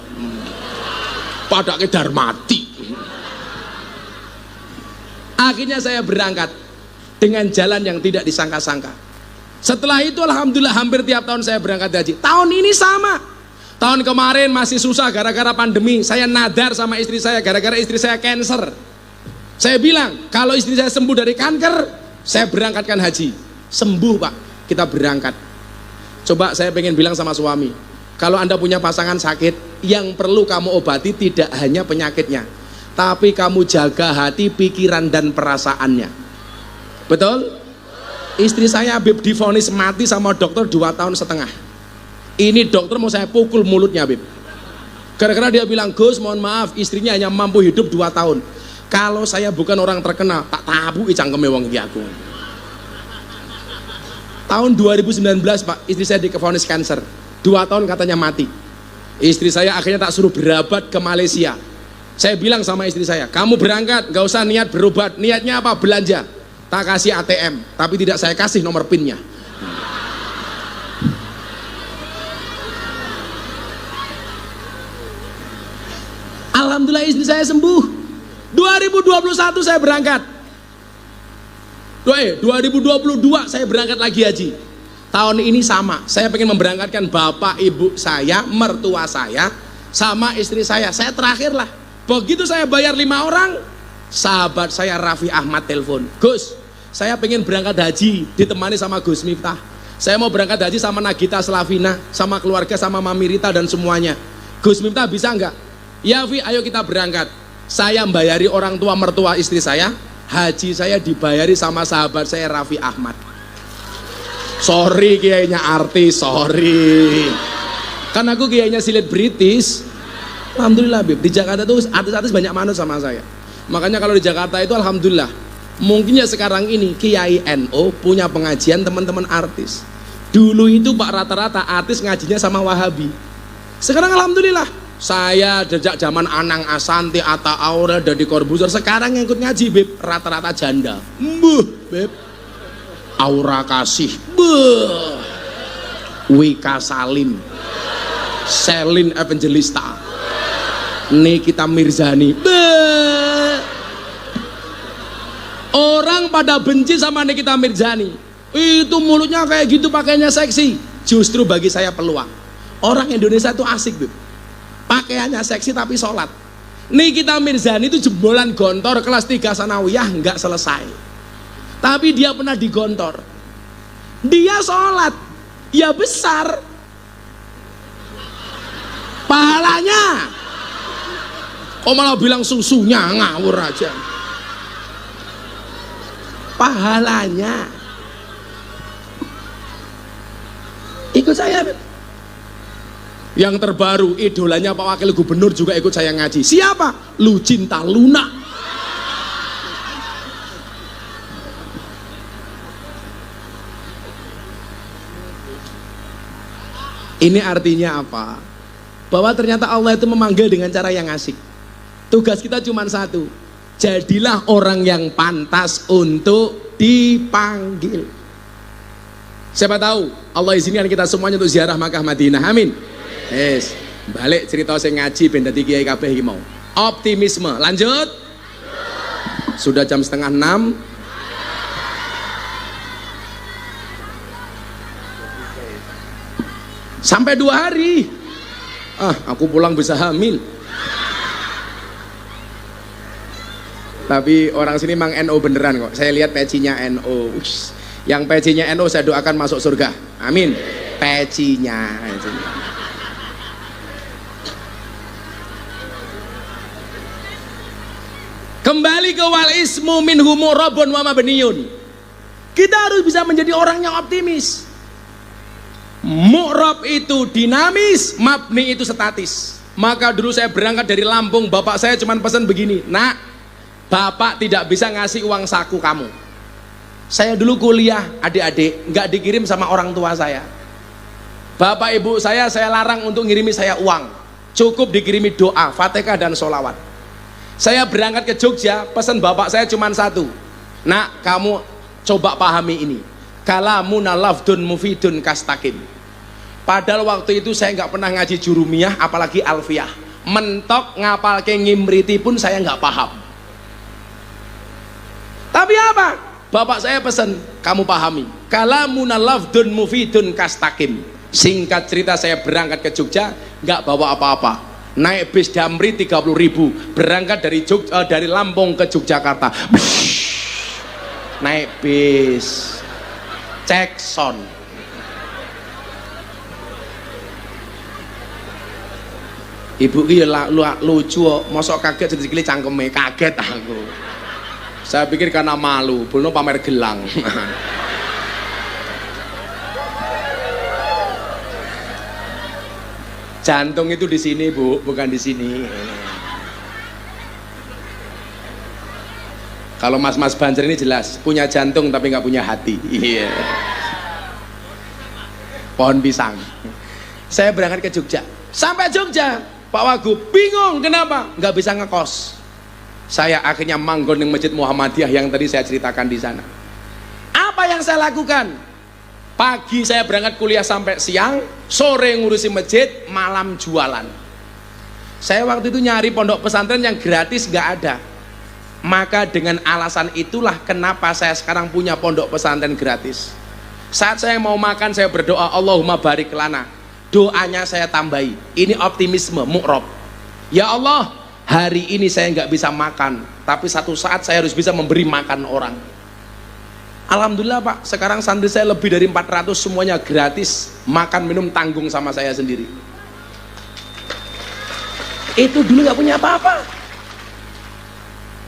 Pada kedar mati. Akhirnya saya berangkat dengan jalan yang tidak disangka-sangka. Setelah itu alhamdulillah hampir tiap tahun saya berangkat haji. Tahun ini sama. Tahun kemarin masih susah gara-gara pandemi. Saya nadar sama istri saya gara-gara istri saya cancer. Saya bilang, kalau istri saya sembuh dari kanker, saya berangkatkan haji. Sembuh, Pak, kita berangkat. Coba saya pengen bilang sama suami, kalau Anda punya pasangan sakit, yang perlu kamu obati tidak hanya penyakitnya, tapi kamu jaga hati, pikiran, dan perasaannya. Betul? Istri saya Habib divonis mati sama dokter 2,5 tahun. Ini dokter mau saya pukul mulutnya, Habib. Gara-gara dia bilang, Gus mohon maaf, istrinya hanya mampu hidup 2 tahun. Kalau saya bukan orang terkenal, tak tabu cangkeme wong iki aku. Tahun 2019, Pak, istri saya divonis kanker. 2 tahun katanya mati. Istri saya akhirnya tak suruh berobat ke Malaysia. Saya bilang sama istri saya, kamu berangkat, gak usah niat berobat. Niatnya apa? Belanja. Tak kasih ATM, tapi tidak saya kasih nomor PIN-nya. Alhamdulillah istri saya sembuh. 2021 saya berangkat. 2022 saya berangkat lagi haji. Tahun ini sama, saya pengen memberangkatkan bapak ibu saya, mertua saya, sama istri saya. Saya terakhir lah. Begitu saya bayar 5 orang, sahabat saya Raffi Ahmad telepon, Gus, saya pengen berangkat haji ditemani sama Gus Miftah. Saya mau berangkat haji sama Nagita Slavina, sama keluarga, sama Mami Rita dan semuanya. Gus Miftah bisa enggak? Ya Vi, ayo kita berangkat. Saya membayari orang tua mertua istri saya, haji saya dibayari sama sahabat saya Raffi Ahmad. Sorry kiainya artis, sorry. Kan aku kiainya silet British. Alhamdulillah Bib, di Jakarta tuh artis-artis banyak manut sama saya. Makanya kalau di Jakarta itu alhamdulillah. Mungkin ya sekarang ini Kiai NO punya pengajian teman-teman artis. Dulu itu Pak rata-rata artis ngajinya sama Wahabi. Sekarang alhamdulillah. Saya sejak zaman Anang Asanti, Atta Aurel, Deddy Corbuzier, sekarang yang ikut ngaji Beb rata-rata janda. Beb. Aura Kasih, beuh, Wika Salim, Selin Evangelista, Nikita Mirzani, beuh. Orang pada benci sama Nikita Mirzani. Itu mulutnya kayak gitu, pakainya seksi. Justru bagi saya peluang. Orang Indonesia itu asik tuh. Pakaiannya seksi tapi sholat. Nikita Mirzani itu jebolan gontor kelas 3 sanawiyah nggak selesai. Tapi dia pernah digontor. Dia sholat, ya besar. Pahalanya. Kok malah bilang susunya, ngawur aja. Pahalanya. Ikut saya. Yang terbaru, idolanya Pak Wakil Gubernur juga ikut saya ngaji. Siapa? Lucinta Luna. Ini artinya apa? Bahwa ternyata Allah itu memanggil dengan cara yang asik. Tugas kita cuma satu. Jadilah orang yang pantas untuk dipanggil. Siapa tahu Allah izinkan kita semuanya untuk ziarah Makkah Madinah. Amin. Yes. Balik cerita saya ngaji ben dadi kiai kabeh iki mau. Optimisme. Lanjut. Sudah jam 5:30. Sampai 2 hari. Aku pulang bisa hamil. Tapi orang sini memang NO beneran kok. Saya lihat pecinya NO. Yang pecinya NO saya doakan masuk surga. Amin. Pecinya. Kembali ke wal ismu minhu mu'rabun wa mabniyun. Kita harus bisa menjadi orang yang optimis. Mu'rab itu dinamis, mabni itu statis. Maka dulu saya berangkat dari Lampung, bapak saya cuma pesan begini, nak, bapak tidak bisa ngasih uang saku kamu. Saya dulu kuliah, adik-adik, nggak dikirim sama orang tua saya. Bapak ibu saya larang untuk ngirimi saya uang. Cukup dikirimi doa, fatihah dan sholawat. Saya berangkat ke Jogja, pesan bapak saya cuma satu, nak, kamu coba pahami ini. Kalamuna lafdun mufidun kastakim. Padahal waktu itu saya nggak pernah ngaji jurumiyah, apalagi alfiyah. Mentok ngapal ke ngimriti pun saya nggak paham. Tapi apa? Bapak saya pesan, kamu pahami. Kalamuna lafdun mufidun kastakim. Singkat cerita, saya berangkat ke Jogja, nggak bawa apa-apa. Naik bis Damri 30.000, berangkat dari Lampung ke Yogyakarta. Naik bis. Cek son. Ibu ki lucu, mosok kaget sedikit cangkeme, kaget aku. Saya pikir karena malu, belum pamer gelang. Jantung itu di sini, Bu, bukan di sini. Kalau mas-mas Banjar ini jelas punya jantung tapi nggak punya hati. Iya. Pohon pisang. Saya berangkat ke Jogja. Sampai Jogja, Pak Wagub bingung kenapa nggak bisa ngekos. Saya akhirnya manggon di Masjid Muhammadiyah yang tadi saya ceritakan di sana. Apa yang saya lakukan? Pagi saya berangkat kuliah sampai siang, sore ngurusi masjid, malam jualan. Saya waktu itu nyari pondok pesantren yang gratis nggak ada. Maka dengan alasan itulah kenapa saya sekarang punya pondok pesantren gratis. Saat saya mau makan, saya berdoa, Allahumma barik lana. Doanya saya tambahi, ini optimisme, mu'rob. Ya Allah, hari ini saya nggak bisa makan, tapi satu saat saya harus bisa memberi makan orang. Alhamdulillah Pak, sekarang santri saya lebih dari 400, semuanya gratis, makan minum tanggung sama saya sendiri. Itu dulu nggak punya apa-apa.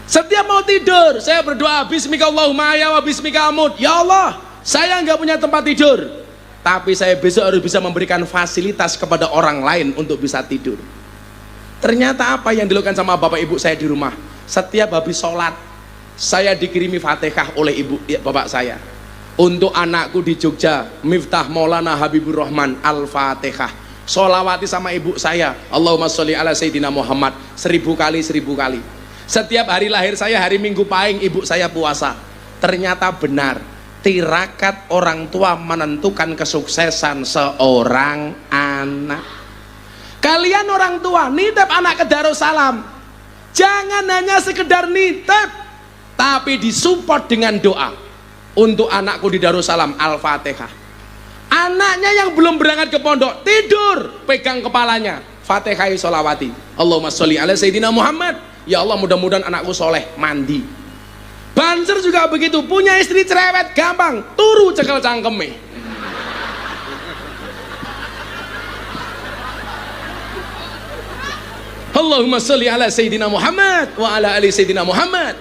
Setiap mau tidur, saya berdoa, Bismika Allahumma ya wa bismika amut. Ya Allah, saya nggak punya tempat tidur, tapi saya besok harus bisa memberikan fasilitas kepada orang lain untuk bisa tidur. Ternyata apa yang dilakukan sama bapak ibu saya di rumah, setiap habis sholat, saya dikirimi fatihah oleh bapak saya. Untuk anakku di Jogja, Miftah Maulana Habibur Rahman Al-Fatihah. Sholawati sama ibu saya, Allahumma sholli ala Sayyidina Muhammad, 1000 kali, 1000 kali. Setiap hari lahir saya, hari Minggu Pahing, ibu saya puasa. Ternyata benar, Tirakat orang tua menentukan kesuksesan seorang anak. Kalian orang tua nitip anak ke Darussalam, jangan hanya sekedar nitip, tapi disupport dengan doa. Untuk anakku di Darussalam, Al-Fatihah. Anaknya yang belum berangkat ke pondok tidur, pegang kepalanya, Fatihah sholawati, Allahumma sholli ala Sayyidina Muhammad. Ya Allah, mudah-mudahan anakku soleh, mandi. Banser juga begitu, punya istri cerewet, gampang turu cekel cangkeme. Allahumma sholli ala Sayyidina Muhammad wa ala ali Sayyidina Muhammad.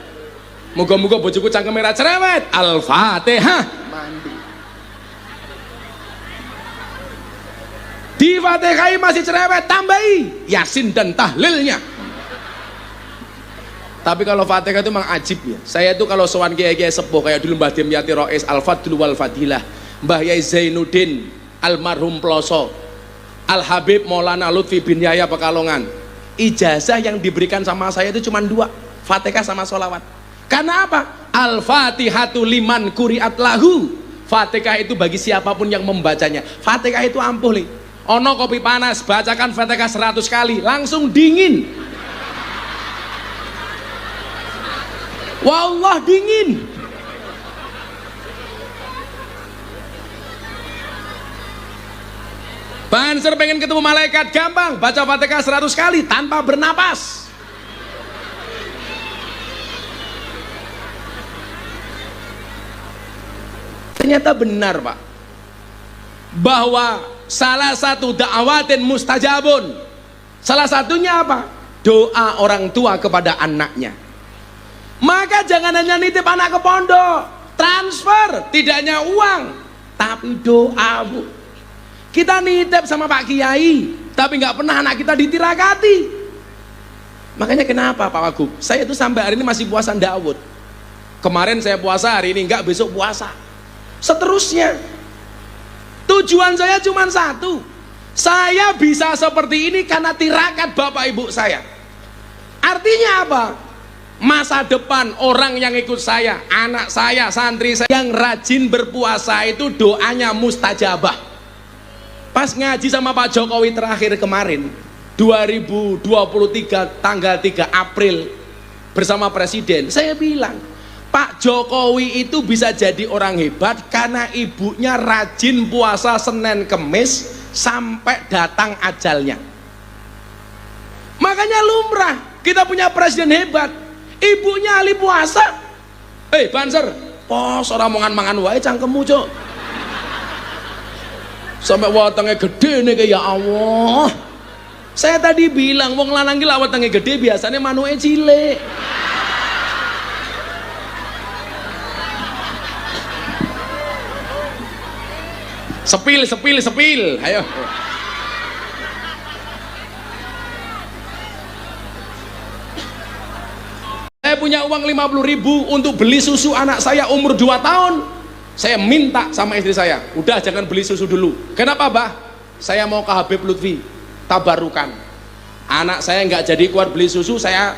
Moga-moga bojoku cangkeme ra cerewet. Al-Fatihah. Mandi. Di Fatihah masih cerewet, tambahi Yasin dan tahlilnya. Tapi kalau Fatihah itu memang ajib ya. Saya itu kalau sowan kiai-kiai sepuh kayak dulu Mbah Dimyati Rois Al-Fadl wal Fadilah, Mbah Yai Zainuddin almarhum Ploso, Al Habib Maulana Lutfi bin Yahya Pekalongan, ijazah yang diberikan sama saya itu cuma 2, Fatihah sama sholawat. Karena apa? Al-Fatihatu liman kuriat lahu. Fatihah itu bagi siapapun yang membacanya. Fatihah itu ampuh li. Ono kopi panas, bacakan Fatihah 100 kali, langsung dingin. Wallah dingin. Banser pengen ketemu malaikat, gampang, baca Fatihah 100 kali tanpa bernapas. Ternyata benar Pak, bahwa salah satu da'awatin mustajabun, salah satunya apa? Doa orang tua kepada anaknya. Maka jangan hanya nitip anak ke pondok, transfer, tidak hanya uang, tapi doa Bu. Kita nitip sama Pak Kiai, tapi nggak pernah anak kita ditirakati. Makanya kenapa Pak Wagub? Saya itu sampai hari ini masih puasa Daud. Kemarin saya puasa, hari ini enggak, besok puasa. Seterusnya. Tujuan saya cuma satu. Saya bisa seperti ini karena tirakat Bapak Ibu saya. Artinya apa? Masa depan orang yang ikut saya, anak saya, santri saya yang rajin berpuasa itu doanya mustajabah. Pas ngaji sama Pak Jokowi terakhir kemarin 2023 tanggal 3 April bersama Presiden, saya bilang Pak Jokowi itu bisa jadi orang hebat karena ibunya rajin puasa Senin Kemis sampai datang ajalnya. Makanya lumrah kita punya presiden hebat, ibunya ahli puasa. Banser, pos orang mangan-mangan wae cangkemmu, Cuk. Sampai wetenge gede nih, ya Allah. Saya tadi bilang wong lanang ki lak wetenge gede biasanya manuke cilik. Sepil, ayo. Saya punya uang 50.000 untuk beli susu anak saya umur 2 tahun. Saya minta sama istri saya, udah jangan beli susu dulu. Kenapa Bah? Saya mau ke Habib Lutfi, tabarukan. Anak saya nggak jadi keluar beli susu, saya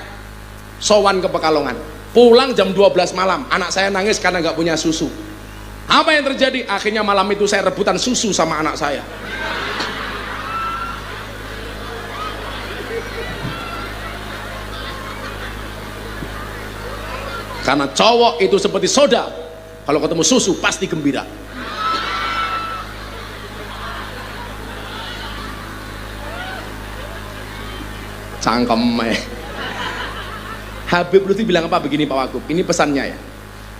sowan ke Pekalongan. Pulang jam 12 malam, anak saya nangis karena nggak punya susu. Apa yang terjadi? Akhirnya malam itu saya rebutan susu sama anak saya. Karena cowok itu seperti soda, kalau ketemu susu pasti gembira. Cangkem. Habib Lutfi bilang apa begini Pak Wagub, ini pesannya ya.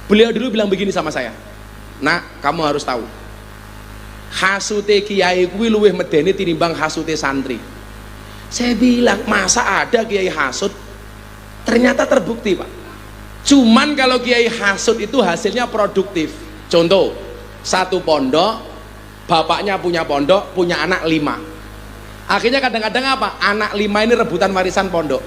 Beliau dulu bilang begini sama saya, nak kamu harus tahu, hasute kiai kuwi luwih medeni tinimbang hasute santri. Saya bilang masa ada kiai hasut? Ternyata terbukti Pak. Cuman kalau kiai hasut itu hasilnya produktif. Contoh, satu pondok, bapaknya punya pondok, punya anak 5. Akhirnya kadang-kadang apa? Anak 5 ini rebutan warisan pondok.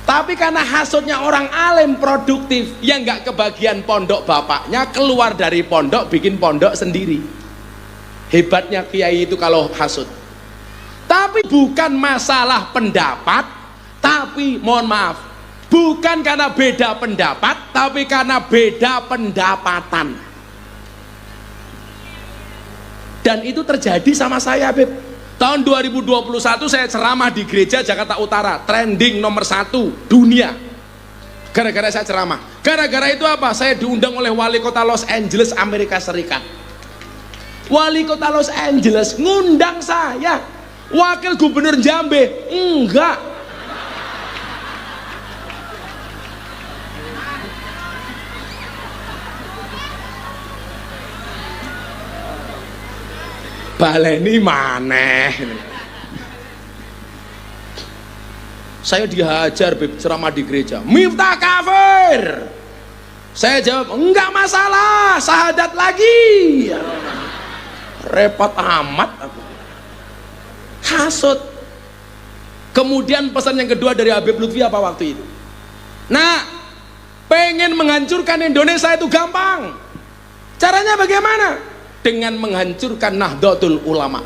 Tapi karena hasutnya orang alim produktif, yang nggak kebagian pondok bapaknya, keluar dari pondok bikin pondok sendiri. Hebatnya kiai itu kalau hasut. Tapi bukan masalah pendapat, tapi mohon maaf, bukan karena beda pendapat, tapi karena beda pendapatan. Dan itu terjadi sama saya, Beb. Tahun 2021 saya ceramah di gereja Jakarta Utara, trending nomor 1 dunia. Gara-gara saya ceramah. Gara-gara itu apa? Saya diundang oleh wali kota Los Angeles, Amerika Serikat. Wali kota Los Angeles ngundang saya. Wakil gubernur Jambe enggak. Baleni maneh. Saya dihajar, Beb, ceramah di gereja. Miftah kafir. Saya jawab, enggak masalah, syahadat lagi. Repot amat aku. Hasut. Kemudian pesan yang kedua dari Habib Lutfi apa waktu itu? Nah, pengen menghancurkan Indonesia itu gampang. Caranya bagaimana? Dengan menghancurkan Nahdlatul Ulama.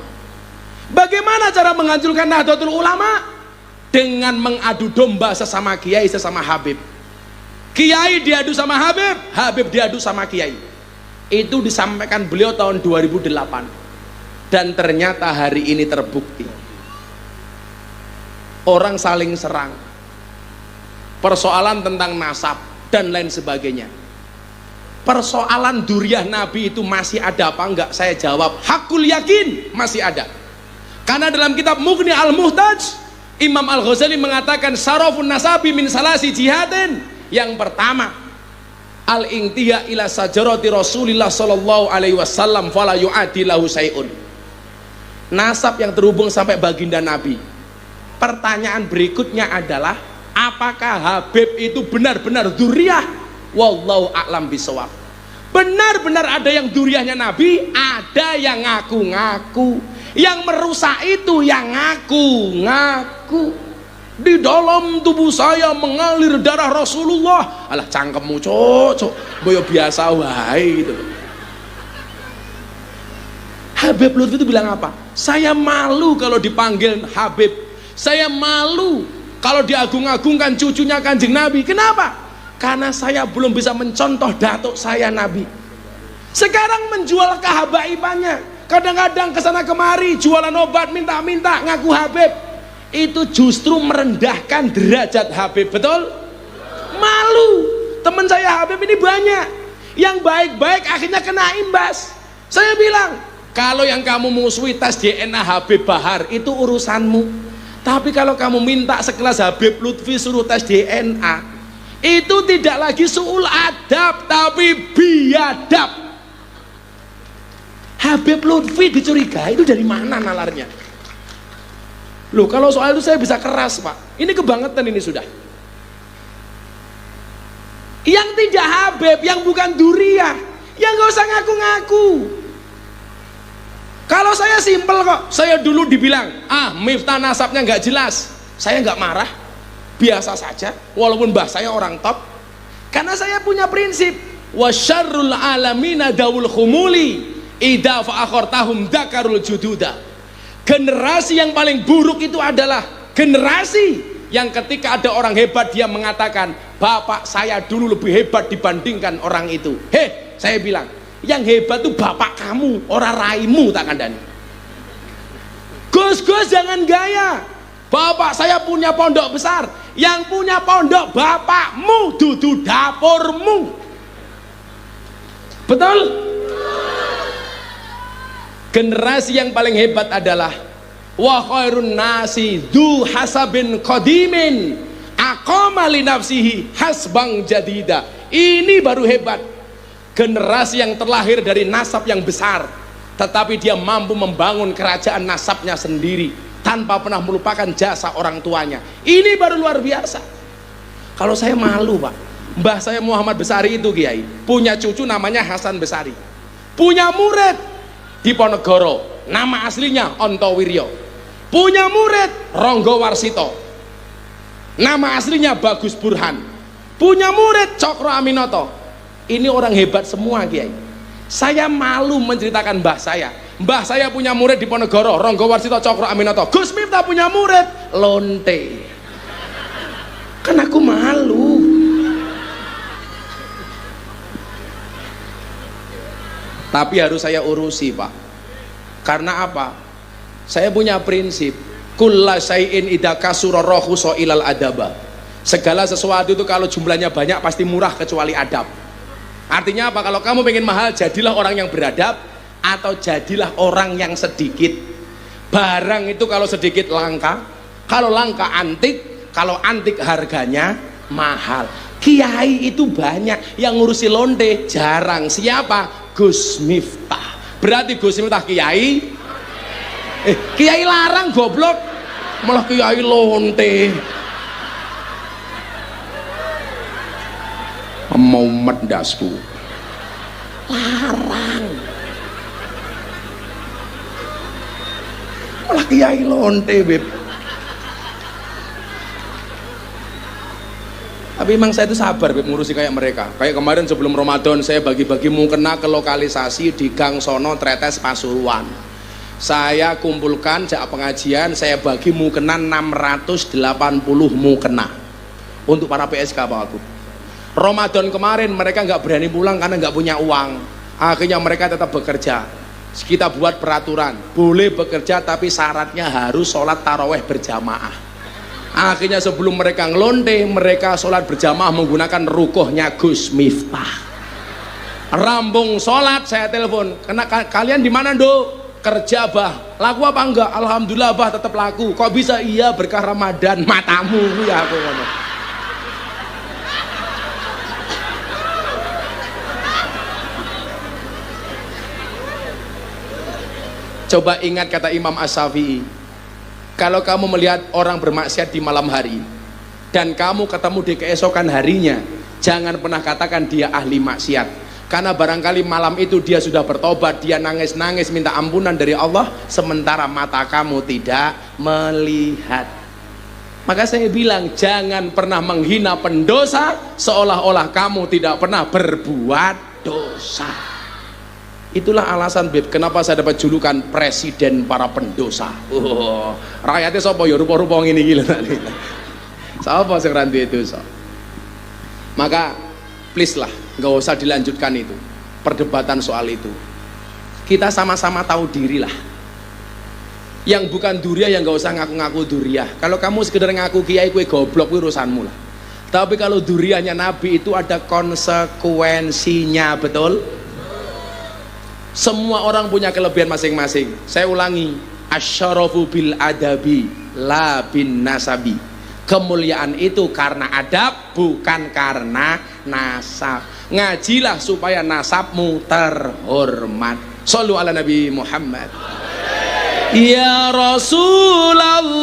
Bagaimana cara menghancurkan Nahdlatul Ulama? Dengan mengadu domba sesama kiai, sesama habib. Kiai diadu sama habib, habib diadu sama kiai. Itu disampaikan beliau tahun 2008. Dan ternyata hari ini terbukti. Orang saling serang. Persoalan tentang nasab dan lain sebagainya. Persoalan duriah Nabi itu masih ada apa enggak? Saya jawab, hakul yakin masih ada. Karena dalam kitab Mughni Al-Muhtaj, Imam Al-Ghazali mengatakan sarafun nasabi min salasi jihadin. Yang pertama, al-intiha ila sajarati Rasulillah sallallahu alaihi wasallam fala yu'adi lahu syai'un. Nasab yang terhubung sampai baginda Nabi. Pertanyaan berikutnya adalah, apakah Habib itu benar-benar duriah? Wallahu a'lam bisawab. Benar-benar ada yang duriahnya Nabi, ada yang ngaku-ngaku. Yang merusak itu yang ngaku-ngaku. Di dalam tubuh saya mengalir darah Rasulullah. Alah cangkemmu cocok, boyo biasa wae gitu. Habib Lutfi itu bilang apa? Saya malu kalau dipanggil Habib. Saya malu kalau diagung-agungkan cucunya Kanjeng Nabi. Kenapa? Karena saya belum bisa mencontoh datuk saya Nabi. Sekarang menjual kehabaibannya. Kadang-kadang kesana kemari jualan obat minta-minta ngaku Habib. Itu justru merendahkan derajat Habib. Betul? Malu. Teman saya Habib ini banyak. Yang baik-baik akhirnya kena imbas. Saya bilang, kalau yang kamu musuhi tes DNA Habib Bahar itu urusanmu. Tapi kalau kamu minta sekelas Habib Lutfi suruh tes DNA, itu tidak lagi su'ul adab tapi biadab. Habib Lutfi dicurigai itu dari mana nalarnya? Loh, kalau soal itu saya bisa keras, Pak. Ini kebangetan ini sudah. Yang tidak Habib, yang bukan duriah, yang gak usah ngaku-ngaku. Kalau saya simpel kok. Saya dulu dibilang, Miftah nasabnya gak jelas. Saya gak marah, biasa saja, walaupun mbah saya orang top. Karena saya punya prinsip, wa syarrul alamina dawul khumuli idza fa'akhartahum dzakarul jududa. Generasi yang paling buruk itu adalah generasi yang ketika ada orang hebat dia mengatakan, bapak saya dulu lebih hebat dibandingkan orang itu. Saya bilang, yang hebat itu bapak kamu, orang raimu tak kandani. Gus jangan gaya. Bapak saya punya pondok besar, yang punya pondok bapakmu, dudu dapurmu. Betul? Generasi yang paling hebat adalah wa khairun nasi du hasabin qadimin aqama li nafsihi hasbang jadida. Ini baru hebat. Generasi yang terlahir dari nasab yang besar, tetapi dia mampu membangun kerajaan nasabnya sendiri tanpa pernah melupakan jasa orang tuanya. Ini baru luar biasa. Kalau saya malu, Pak. Mbah saya Muhammad Besari itu kiai, punya cucu namanya Hasan Besari, punya murid di Ponegoro, nama aslinya Ontowiryo, punya murid Ronggo Warsito, nama aslinya Bagus Burhan, punya murid Cokro Aminoto. Ini orang hebat semua kiai. Saya malu menceritakan mbah saya. Mbah saya punya murid di Ponegoro, Ronggo Warsito, Cokro Aminoto. Gus Miftah punya murid Lonte. Kan aku malu. Tapi harus saya urusi, Pak. Karena apa? Saya punya prinsip, kulla syai'in idza kasura rahusa ilal adaba. Segala sesuatu itu kalau jumlahnya banyak pasti murah kecuali adab. Artinya apa? Kalau kamu pengen mahal, jadilah orang yang beradab atau jadilah orang yang sedikit. Barang itu kalau sedikit langka, kalau langka antik, kalau antik harganya mahal. Kiai itu banyak, yang ngurusi lonte jarang. Siapa? Gus Miftah. Berarti Gus Miftah kiai. Kiai larang goblok, malah kiai lonte. Mau mendasku larang, malah kiai lonte, beb. Tapi emang saya itu sabar, beb, ngurusi kayak mereka. Kayak kemarin sebelum Ramadan saya bagi-bagi mukena ke lokalisasi di Gang Sono Tretes Pasuruan. Saya kumpulkan sejak pengajian, saya bagi mukena 680 mukena untuk para PSK Pak Wagub. Ramadan kemarin mereka nggak berani pulang karena nggak punya uang. Akhirnya mereka tetap bekerja. Kita buat peraturan, boleh bekerja tapi syaratnya harus sholat taraweh berjamaah. Akhirnya sebelum mereka ngelonte, mereka sholat berjamaah menggunakan rukuhnya Gus Miftah. Rambung sholat saya telepon, kalian di mana do? Kerja bah, laku apa enggak? Alhamdulillah bah tetap laku. Kok bisa? Iya berkah Ramadan. Matamu ya aku ngomong. Coba ingat kata Imam As-Syafi'i, kalau kamu melihat orang bermaksiat di malam hari dan kamu ketemu di keesokan harinya, jangan pernah katakan dia ahli maksiat. Karena barangkali malam itu dia sudah bertobat, dia nangis-nangis minta ampunan dari Allah, sementara mata kamu tidak melihat. Maka saya bilang, jangan pernah menghina pendosa seolah-olah kamu tidak pernah berbuat dosa. Itulah alasan, beb, kenapa saya dapat julukan presiden para pendosa. Rakyatnya sapa ya rupa-rupa ngene iki lho. Sapa sing ra duwe dosa. Maka please lah, nggak usah dilanjutkan itu perdebatan soal itu. Kita sama-sama tahu diri lah. Yang bukan duriah yang nggak usah ngaku-ngaku duriah. Kalau kamu sekedar ngaku kiai, kue goblok, kue urusanmu lah. Tapi kalau duriahnya Nabi itu ada konsekuensinya, betul? Semua orang punya kelebihan masing-masing. Saya ulangi, asyarafu bil adabi la bin nasabi. Kemuliaan itu karena adab, bukan karena nasab. Ngajilah supaya nasabmu terhormat. Shallu ala Nabi Muhammad. Ya Rasulullah.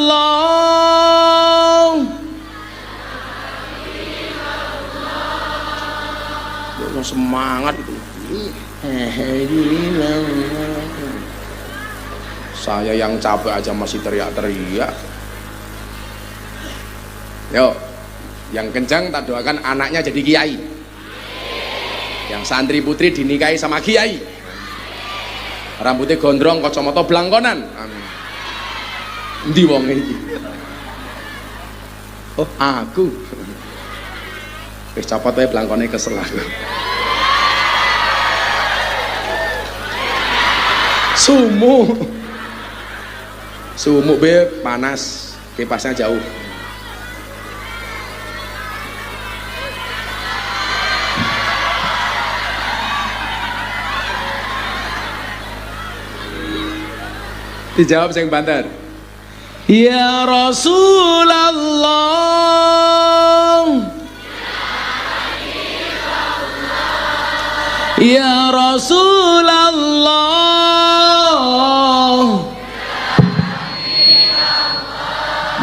Semangat itu. Saya yang capek aja masih teriak-teriak. Yo, yang kencang tak doakan anaknya jadi kiai. Yang santri putri dinikahi sama kiai. Rambutnya gondrong, kacamata blangkonan. Amin. Endi wong iki? Oh, aku. Wis copot wae blangkone kesel aku. Sumuk be panas, kipasnya jauh. Dijawab sing banter. Ya Rasulullah. Ya Rasulullah.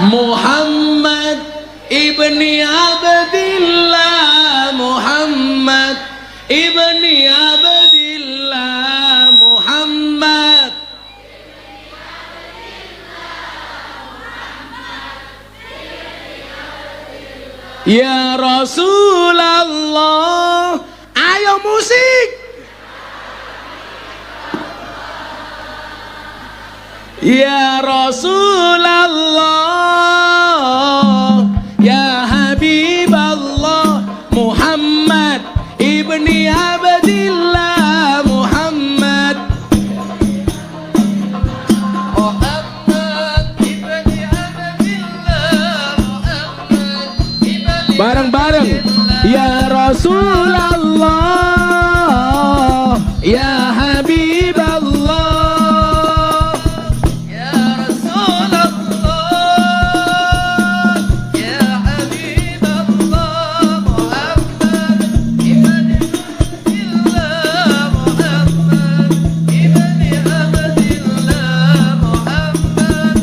Muhammad ibni Abdillah. Muhammad ibni Abdillah. Muhammad. Ya Rasulullah. Ayo musik. Ya Rasulullah. Ya Habiballah. Muhammad ibni Abdillah. Muhammad. Rasulullah, ya Habiballah, Ya Rasulullah, Ya Habiballah, Muhammad ibn Abdillah, Muhammad ibn Abdillah, Muhammad.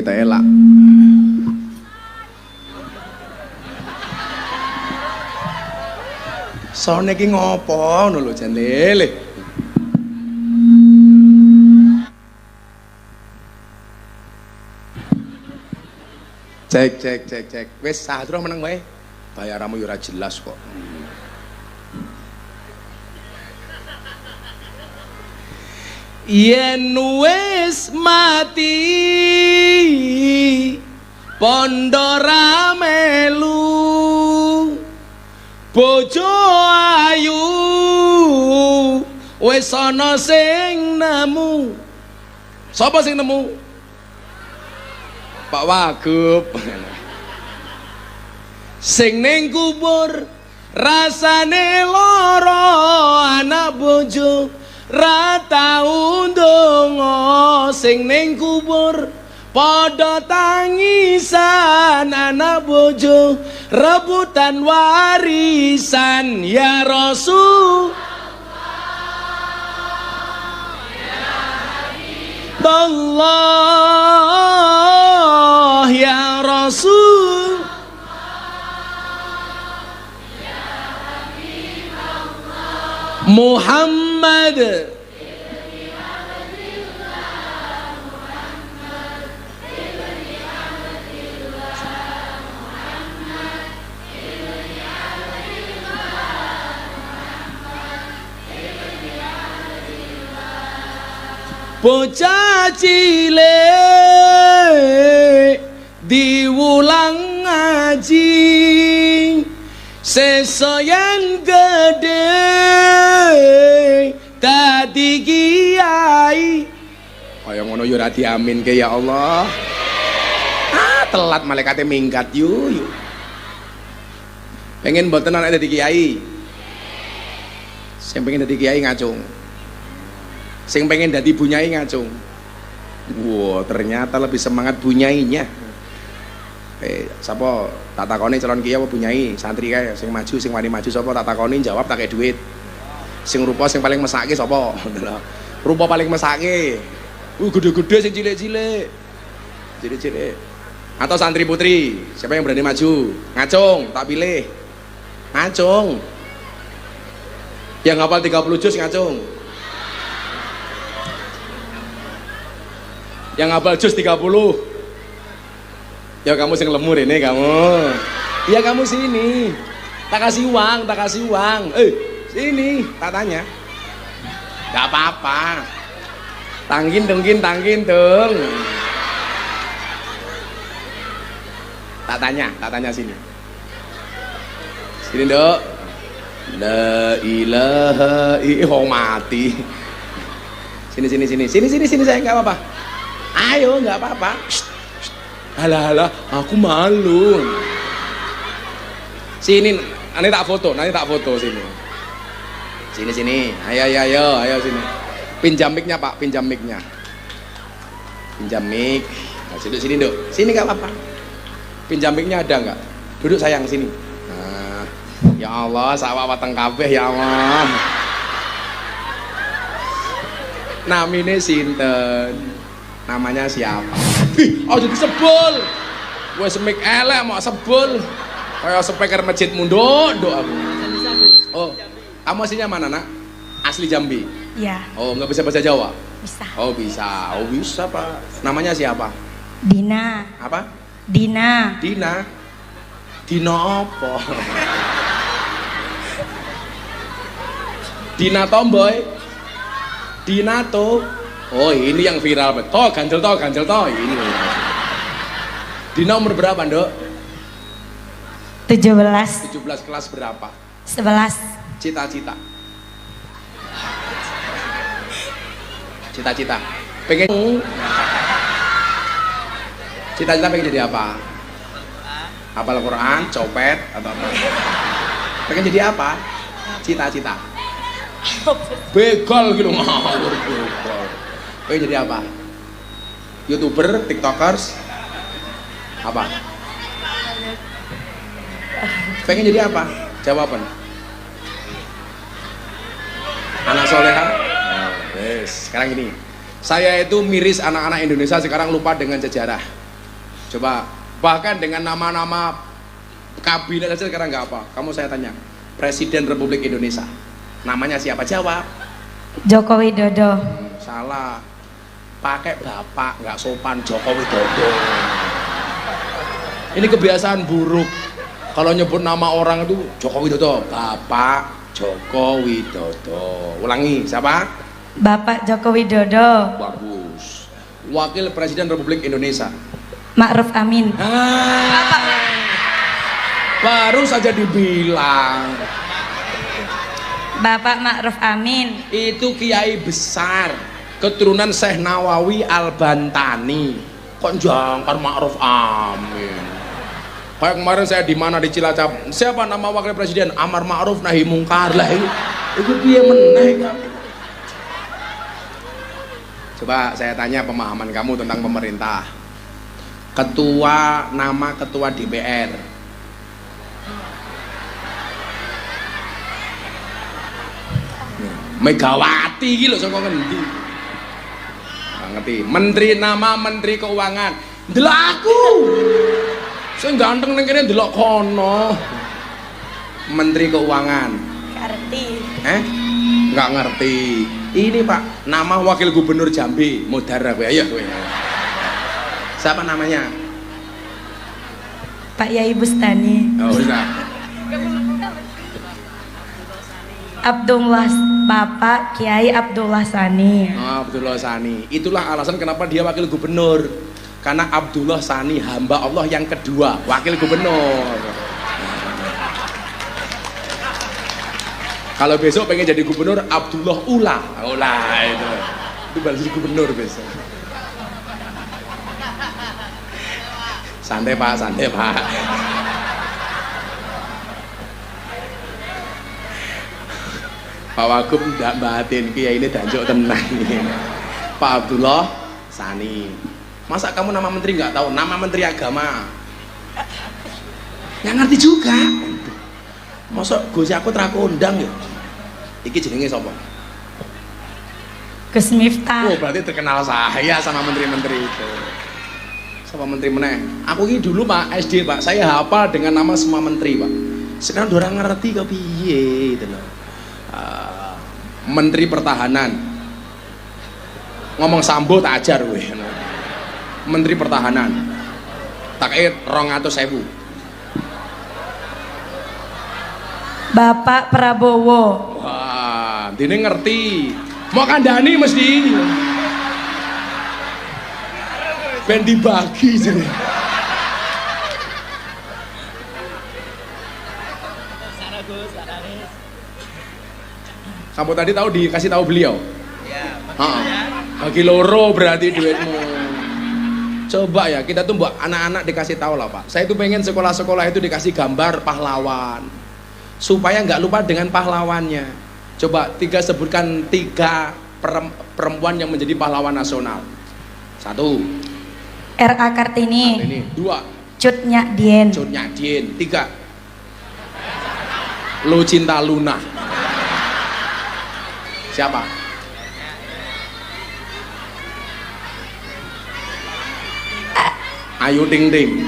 kita elak. Soalnya ki ngopo ngono lho jan lele. Cek. Wes sadro meneng wae. Bayaramu yo ora jelas kok. Yen wis mati pondora melu bojo ayu wis ana sing nemu. Sapa sing nemu? Pak Wagub. Sing ning kubur rasane lara anak bojo ra tau ndonga. Sing ning kubur padha tangisan anak bojo rebutan warisan. Ya Rasul Allah, ya Rasul Muhammad bocah cilik diwulang ngaji sesoyan gede dadi kiai. Kaya ngono yo ora diaminke ya Allah. Telat malaikate minggat yu. Pengen mboten anak dadi kiai. Sing pengen dadi kiai ngacung. Sing pengen dadi bunyai ngacung. Wow, ternyata lebih semangat bunyainya. Sapa tak takoni calon kiai apa bunyai? Santri kae sing maju, sing wani maju sapa tak takoni jawab tak kei duit. Sing rupa sing paling mesake sapa? Rupa paling mesake. Gede-gede sing cilik-cilik. Cilik-cilik. Atau santri putri, siapa yang berani maju? Ngacung, tak pilih. Ngacung. Yang hafal 30 juz ngacung. Yang hafal juz 30. Ya kamu sing lemur ini kamu. Ya kamu sini. Tak kasih uang. Sini, tak tanya. Gak apa-apa. Tangkin tung. Tak tanya sini. Sini, Dok. La ilaha illallah mati. Sini sayang, enggak apa-apa. Ayo, enggak apa-apa. Halah, aku malu. Sini, nanti tak foto sini. Sini. Ayo sini. Pinjam mic-nya, Pak, pinjam mic. Nah, duduk sini, Dok. Sini enggak apa-apa. Pinjam mic-nya ada enggak? Duduk sayang sini. Nah, ya Allah, sawah wateng kabeh ya Allah. Namine sinten? Namanya siapa? Oh jadi sebel. Wes mic elek mau sebel. Kayak speaker masjid munduk, aku. Oh, kamu aslinya mana, Nak? Asli Jambi. Iya. Oh, nggak bisa bahasa Jawa? Bisa. Oh, bisa. Oh, bisa, Pak. Namanya siapa? Dina. Apa? Dina. Dina apa? Dina Tomboy. Dina to. Oh, ini yang viral betul. Ganjel to ini. Dina umur berapa, Ndok? 17. 17 kelas berapa? 11. Cita-cita. Pengen cita-cita pengen jadi apa? Hafal Quran, copet atau apa? Pengen jadi apa? Cita-cita. Begal gitu ngawur begal. Pengen jadi apa? YouTuber, TikTokers? Apa? Pengen jadi apa? Jawaban. Anak soleha? Yes. Sekarang gini, saya itu miris anak-anak Indonesia sekarang lupa dengan sejarah. Coba, bahkan dengan nama-nama kabinet aja sekarang nggak apa. Kamu saya tanya, Presiden Republik Indonesia, namanya siapa? Jawab. Joko Widodo. Salah. Pakai bapak, nggak sopan, Joko Widodo. Ini kebiasaan buruk. Kalau nyebut nama orang itu Joko Widodo, Bapak Joko Widodo. Ulangi, siapa? Bapak Joko Widodo. Bagus. Wakil Presiden Republik Indonesia. Ma'ruf Amin. Baru saja dibilang. Bapak Ma'ruf Amin. Itu kiai besar, keturunan Syekh Nawawi Al-Bantani. Kok jangkar Ma'ruf Amin? Kayak kemarin saya di mana di Cilacap, siapa nama wakil presiden? Amar Ma'ruf Nahi Mungkar. Lah itu piye meneh. Coba saya tanya pemahaman kamu tentang pemerintah. Nama ketua DPR. Megawati iki lho saka ngendi? Ngerti. Nama menteri keuangan. Ndelok aku. Saya ganteng neng kene ndelok kono. Menteri Keuangan. Ngerti. Nggak ngerti. Ini Pak, nama wakil gubernur Jambi, Mudara gue. Ayo gue. Siapa namanya? Pak Yai Bustani. Oh, bisa. Bapak Kiai Abdullah Sani. Oh, Abdullah Sani. Itulah alasan kenapa dia wakil gubernur. Karena Abdullah Sani hamba Allah yang kedua, wakil gubernur. Kalau besok pengen jadi gubernur, Abdullah Ula itu baru jadi gubernur besok. Santai Pak, santai Pak. Pak Wagub tidak batin, kiai ini danjok tenang nih. Pak Abdullah Sani. Masa kamu nama menteri nggak tahu? Nama menteri agama. Yang ngerti juga. Masa Gus aku terakondang ya? Iki jenenge sapa? Gus Miftah. Oh, berarti terkenal saya sama menteri-menteri itu. Sama menteri meneh. Aku ini dulu Pak SD Pak, saya hafal dengan nama semua menteri Pak. Sekarang orang ngerti kok piye gitu loh. Menteri Pertahanan. Ngomong sambo tak ajar weh. Menteri Pertahanan tak 200.000. Bapak Prabowo. Wah, dene ngerti. Mau kandhani mesti. Ben dibagi jadi. Kamu tadi tahu dikasih tahu beliau? Bagi loro berarti duitmu. Coba ya, kita tuh buat anak-anak dikasih tahu lah Pak. Saya tuh pengen sekolah-sekolah itu dikasih gambar pahlawan, supaya nggak lupa dengan pahlawannya. Coba sebutkan 3 perempuan yang menjadi pahlawan nasional. 1. R.A. Kartini. 2. Cut Nyak Dien. 3. Lucinta Luna. Siapa? Ayu Ting Ting.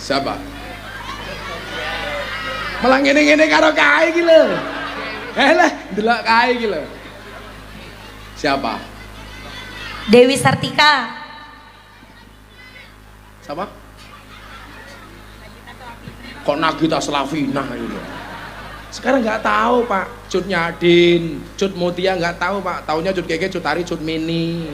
Siapa? Malah ngene-ngene karo kae iki lho. Lah, delok kae iki lho. Siapa? Dewi Sartika. Siapa? Kok Nagita Slavina itu? Sekarang nggak tahu Pak. Cut Nyadin, Cut Mutia nggak tahu Pak. Taunya Cut Keke, Cut Tari, Cut Mini.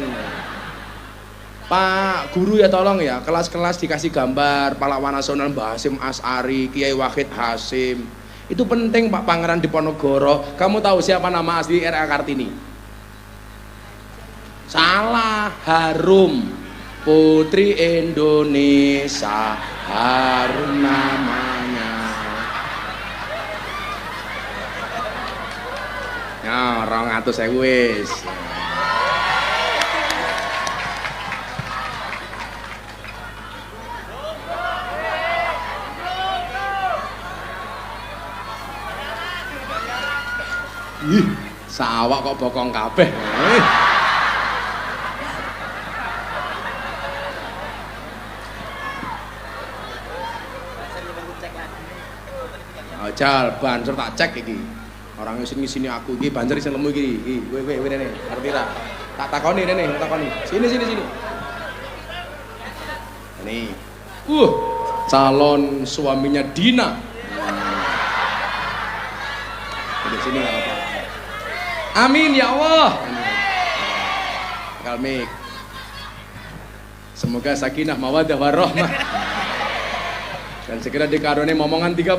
Pak guru ya tolong ya, kelas-kelas dikasih gambar pahlawan nasional Mbah Hasyim As'ari, Kiai Wahid Hasyim. Itu penting Pak. Pangeran Diponegoro. Kamu tahu siapa nama asli R.A. Kartini? Salah, Harum. Putri Indonesia, harum namanya. Ya, 200.000 wis. Ih, sawak kok bokong kabeh. Ajal banser tak cek iki. Orang sini aku iki banser sing lemu iki. Kowe rene, ngerti ra? Tak takoni rene, tak takoni. Sini. Ini. Calon suaminya Dina. Di sini enggak apa-apa. Amin ya Allah. Kalmik. Semoga sakinah mawaddah warahmah. Dan segera dikaruniai momongan 30.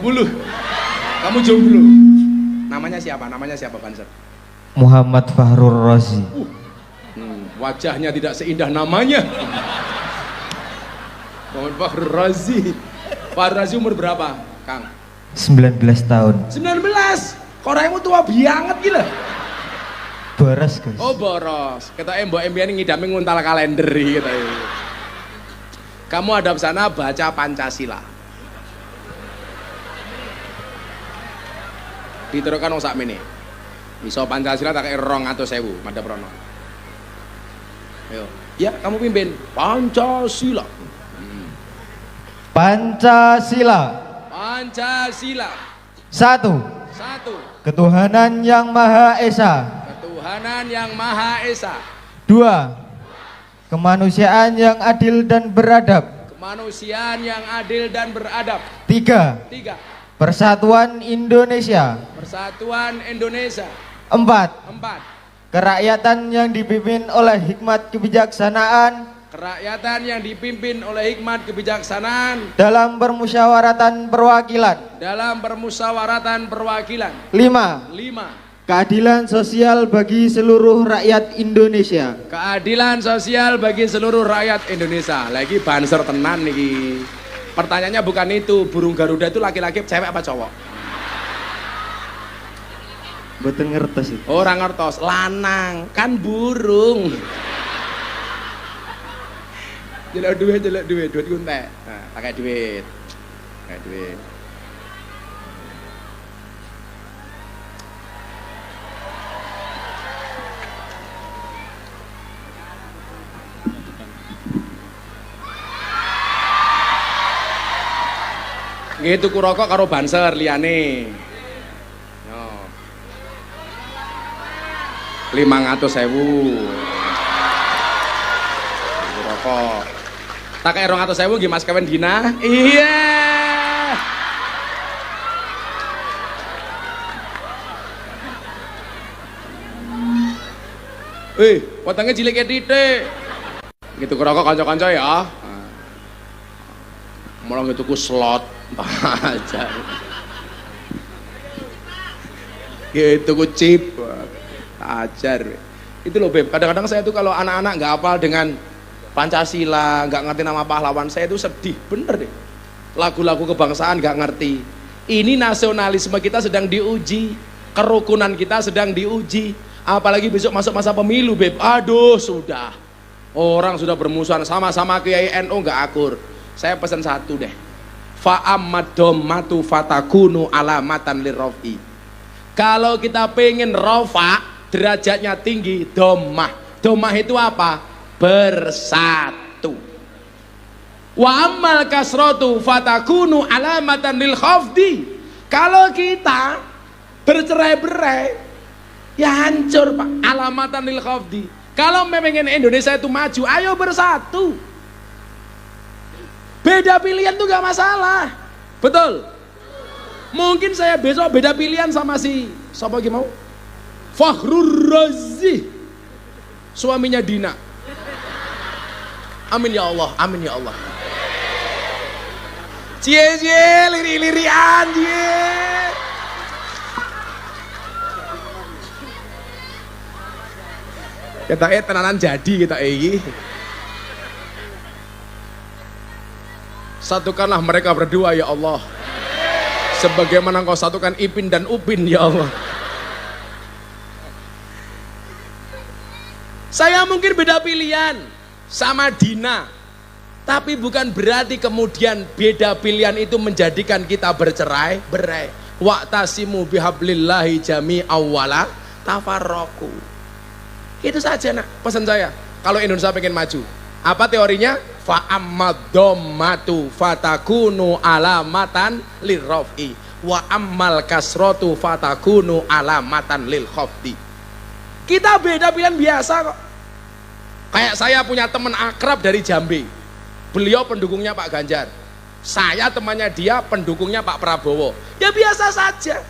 Kamu jomblo. Namanya siapa Banser? Muhammad Fahrur Razi. Wajahnya tidak seindah namanya. Muhammad Fahrur Razi. Fahrur Razi umur berapa, Kang? 19 tahun. 19. Koremu tua banget gila. Boros, guys. Oh boros. Kita mbok mbiyen ngidame nguntal kalender gitu. Kamu hadap sana baca Pancasila. Diteruskan wong sakmene. Iso Pancasila tak kei 200.000 madhep rono. Ayo. Ya, kamu pimpin. Pancasila. Pancasila. Pancasila. 1. 1. Ketuhanan yang Maha Esa. Ketuhanan yang Maha Esa. 2. Kemanusiaan yang adil dan beradab. Kemanusiaan yang adil dan beradab. 3. 3. Persatuan Indonesia. Persatuan Indonesia. 4. 4. Kerakyatan yang dipimpin oleh hikmat kebijaksanaan Kerakyatan yang dipimpin oleh hikmat kebijaksanaan dalam permusyawaratan perwakilan. dalam permusyawaratan perwakilan. 5. 5. Keadilan sosial bagi seluruh rakyat Indonesia. Keadilan sosial bagi seluruh rakyat Indonesia. Lagi banser tenan nih. Pertanyaannya bukan itu, burung Garuda itu laki-laki cewek apa cowok? Betul ngertos itu. Orang ngertos, lanang, kan burung. Jelek duit kuntek. Nah, pakai duit. Nggih tuku rokok karo banser liyane. Yo. 500.000. Tuku rokok. Tak kaya 200.000 nggih Mas Kevin Dina. Iya. Potongnya cilik titik. Gitu rokok kanca-kanca ya. Malah gitu ku slot aja. Gitu ku chip. Ajar. Itu loh Beb, kadang-kadang saya tuh kalau anak-anak nggak hafal dengan Pancasila, nggak ngerti nama pahlawan, saya tuh sedih, bener deh. Lagu-lagu kebangsaan nggak ngerti. Ini nasionalisme kita sedang diuji, kerukunan kita sedang diuji. Apalagi besok masuk masa pemilu Beb, aduh sudah. Orang sudah bermusuhan sama-sama Kiai NU nggak akur. Saya pesan satu deh. Fa'ammad dhammatu fatakunu alamatan lirrafi. Kalau kita pengen rofa, derajatnya tinggi, dhammah. Dhammah itu apa? Bersatu. Wa ammal kasratu fatakunu alamatan lil khafdi. Kalau kita bercerai-berai, ya hancur Pak, alamatan lil khafdi. Kalau memang Indonesia itu maju, ayo bersatu. Beda pilihan tuh gak masalah. Betul? Mungkin saya besok beda pilihan sama si siapa mau? Fahrur Razi. Suaminya Dina. Amin ya Allah, amin ya Allah. Cie liri-lirian cie. Kita tenanan jadi kita iki. Satukanlah mereka berdua ya Allah. Sebagaimana Engkau satukan Ipin dan Upin ya Allah. Saya mungkin beda pilihan sama Dina, tapi bukan berarti kemudian beda pilihan itu menjadikan kita berai. Wa'tasimu bihablillahi jami'aw wala tafarraqu. Itu saja nak pesan saya. Kalau Indonesia pengen maju, apa teorinya? Fa'ammad dhammatu fatakunu alamatan lirraf'i wa ammal kasratu fatakunu alamatan lil khafdi. Kita beda pilihan biasa kok. Kayak saya punya teman akrab dari Jambi. Beliau pendukungnya Pak Ganjar. Saya temannya dia pendukungnya Pak Prabowo. Ya biasa saja.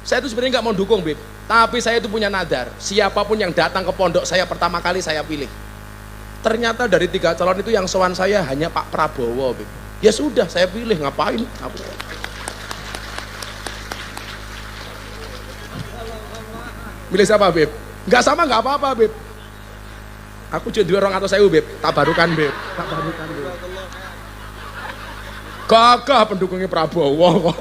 Saya itu sebenarnya nggak mau dukung, Beb. Tapi saya itu punya nadar. Siapapun yang datang ke pondok saya pertama kali saya pilih. Ternyata dari 3 calon itu yang sowan saya hanya Pak Prabowo, Beb. Ya sudah, saya pilih, ngapain? Milih siapa, Beb? Nggak sama, nggak apa-apa, Beb. Aku cuma 200.000, Beb. Tabarukan, Beb. Gagah pendukungnya Prabowo kok.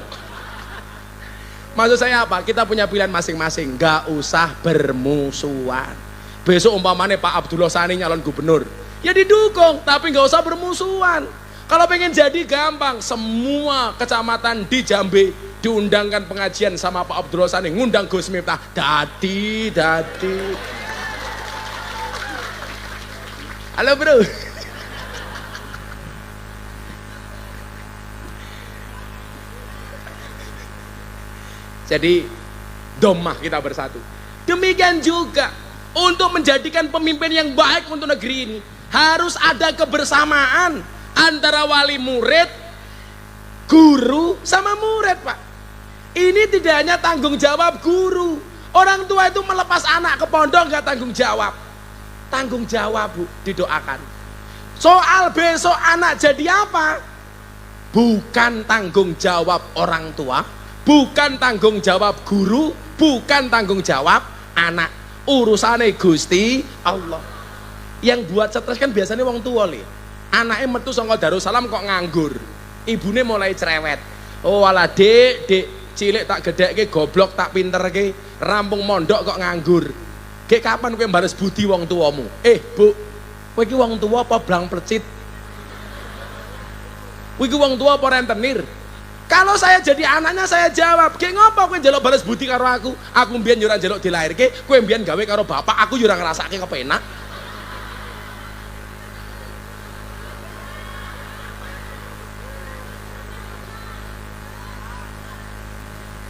Maksud saya apa? Kita punya pilihan masing-masing. Nggak usah bermusuhan. Besok umpamanya Pak Abdullah Sani nyalon gubernur, ya didukung, tapi nggak usah bermusuhan. Kalau pengen jadi gampang, semua kecamatan di Jambi diundangkan pengajian sama Pak Abdullah Sani, ngundang Gus Miftah, dadi. Halo bro. Jadi domah kita bersatu. Demikian juga untuk menjadikan pemimpin yang baik untuk negeri ini harus ada kebersamaan antara wali murid, guru sama murid, Pak. Ini tidak hanya tanggung jawab guru. Orang tua itu melepas anak ke pondok nggak tanggung jawab. Tanggung jawab, Bu, didoakan. Soal besok anak jadi apa? Bukan tanggung jawab orang tua, bukan tanggung jawab guru, bukan tanggung jawab anak. Urusannya Gusti Allah. Yang buat stres kan biasanya wong tua li. Anaknya metu saka Darussalam kok nganggur. Ibune mulai cerewet. Oh alah dek, cilik tak gedhekke goblok tak pinterke, rampung mondok kok nganggur. Gek kapan kowe balas budi wong tuamu? Bu, kowe iki wong tua apa blang plecit? Kowe iki wong tua apa rentenir? Kalau saya jadi anaknya saya jawab, "Gek ngopo kowe njaluk balas budi karo aku? Aku mbiyen yo ora njaluk dilairke, kowe mbiyen gawe karo bapak, aku yo ora ngrasake kepenak."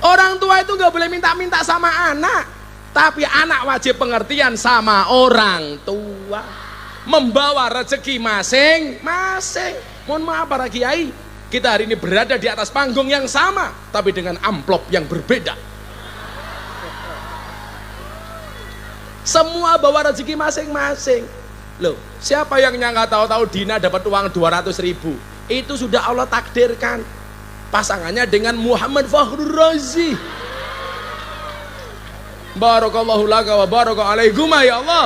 Orang tua itu nggak boleh minta-minta sama anak, tapi anak wajib pengertian sama orang tua. Membawa rezeki masing-masing. Mohon maaf para kiai, kita hari ini berada di atas panggung yang sama, tapi dengan amplop yang berbeda. Semua bawa rezeki masing-masing. Loh, siapa yang nyangka tahu-tahu Dina dapat uang 200.000? Itu sudah Allah takdirkan. Pasangannya dengan Muhammad Fakhrur Razi. Barakallahu laka wa baraka alaikum ya Allah.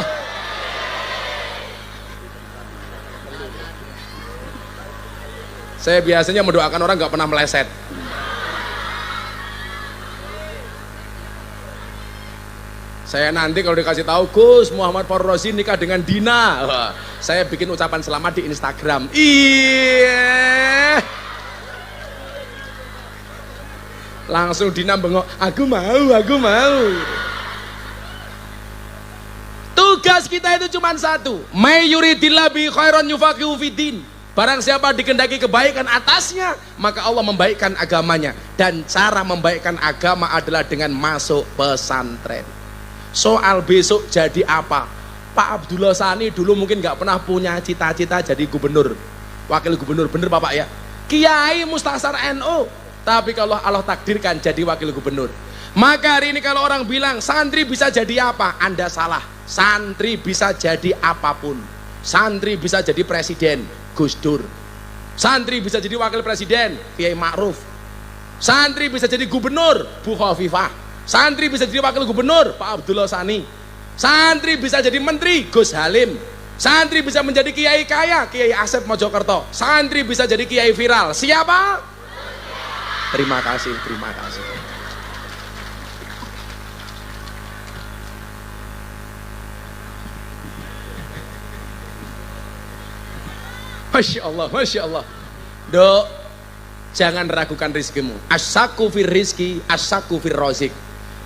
Saya biasanya mendoakan orang nggak pernah meleset. Saya nanti kalau dikasih tahu Gus Muhammad Fakhrur Razi nikah dengan Dina, saya bikin ucapan selamat di Instagram. Iya. Langsung Dina bengok, aku mau. Tugas kita itu cuma satu, may yuridillah bi khairan yufaqihu fiddin. Barang siapa dikehendaki kebaikan atasnya, maka Allah membaikkan agamanya. Dan cara membaikkan agama adalah dengan masuk pesantren. Soal besok jadi apa? Pak Abdullah Sani dulu mungkin nggak pernah punya cita-cita jadi gubernur, wakil gubernur, bener Bapak ya? Kiai Mustasar NU, tapi kalau Allah takdirkan jadi wakil gubernur. Maka hari ini kalau orang bilang santri bisa jadi apa? Anda salah. Santri bisa jadi apapun. Santri bisa jadi presiden, Gus Dur. Santri bisa jadi wakil presiden, Kiai Ma'ruf. Santri bisa jadi gubernur, Bu Khofifah. Santri bisa jadi wakil gubernur, Pak Abdullah Sani. Santri bisa jadi menteri, Gus Halim. Santri bisa menjadi kiai kaya, Kiai Asep Mojokerto. Santri bisa jadi kiai viral. Siapa? Terima kasih, terima kasih. Masya Allah, Masya Allah. Dok, jangan ragukan rizkimu. Asyaku fir rizki, asyaku fir rozik.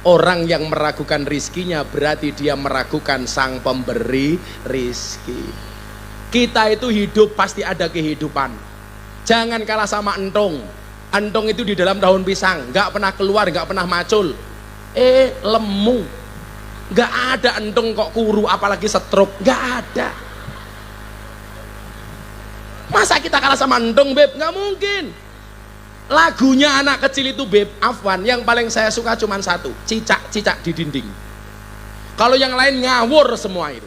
Orang yang meragukan rizkinya berarti dia meragukan sang pemberi rizki. Kita itu hidup pasti ada kehidupan. Jangan kalah sama entung. Entung itu di dalam daun pisang, nggak pernah keluar, nggak pernah macul. Lemu. Nggak ada entung kok kuru, apalagi stroke, nggak ada. Masa kita kalah sama entung, Beb? Nggak mungkin. Lagunya anak kecil itu, Beb, Afwan, yang paling saya suka cuma satu, cicak-cicak di dinding. Kalau yang lain ngawur semua itu.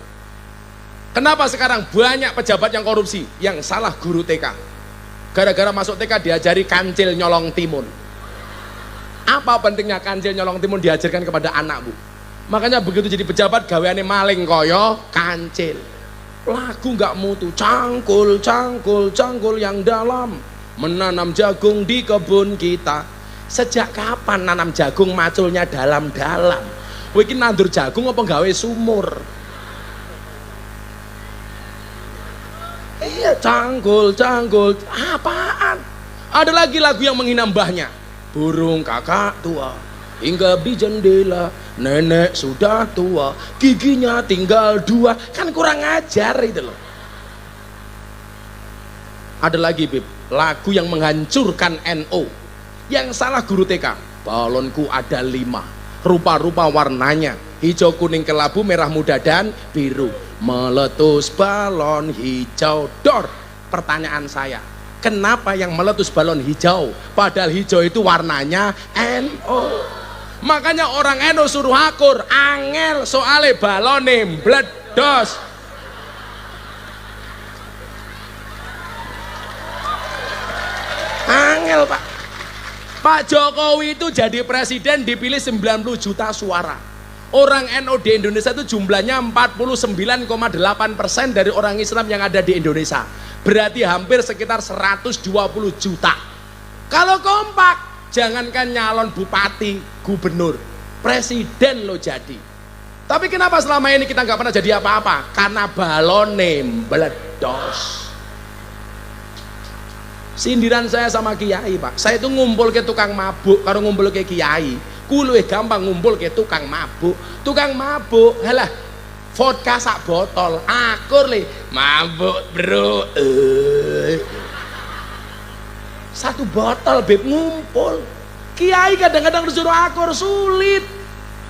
Kenapa sekarang banyak pejabat yang korupsi? Yang salah guru TK. Gara-gara masuk TK diajari kancil nyolong timun. Apa pentingnya kancil nyolong timun diajarkan kepada anak, Bu? Makanya begitu jadi pejabat gaweane maling koyo kancil. Lagu nggak mutu, cangkul, cangkul, cangkul yang dalam, menanam jagung di kebun kita. Sejak kapan nanam jagung maculnya dalam-dalam? Wiki nandur jagung apa gawe sumur? Iya, cangkul, cangkul, apaan? Ada lagi lagu yang menghina mbahnya. Burung kakak tua hingga di jendela, nenek sudah tua, giginya tinggal 2. Kan kurang ajar itu loh. Ada lagi, Bib, lagu yang menghancurkan NO. Yang salah guru TK. Balonku ada 5, rupa-rupa warnanya, hijau, kuning, kelabu, merah muda, dan biru. Meletus balon hijau, dor. Pertanyaan saya, kenapa yang meletus balon hijau? Padahal hijau itu warnanya NO. Makanya orang NU suruh akur, angel soale balone mbledos. Angel, Pak. Pak Jokowi itu jadi presiden dipilih 90 juta suara. Orang NU di Indonesia itu jumlahnya 49,8% dari orang Islam yang ada di Indonesia. Berarti hampir sekitar 120 juta. Kalau kompak, jangankan nyalon bupati, gubernur, presiden lo jadi. Tapi kenapa selama ini kita nggak pernah jadi apa-apa? Karena balone meledos. Sindiran saya sama kiai, Pak. Saya itu ngumpul ke tukang mabuk, kalau ngumpul ke kiai, kuluh gampang ngumpul ke tukang mabuk. Tukang mabuk, halah, vodka sak botol, akur le, mabuk bro. Satu botol, Beb, ngumpul. Kiai kadang-kadang disuruh akur sulit.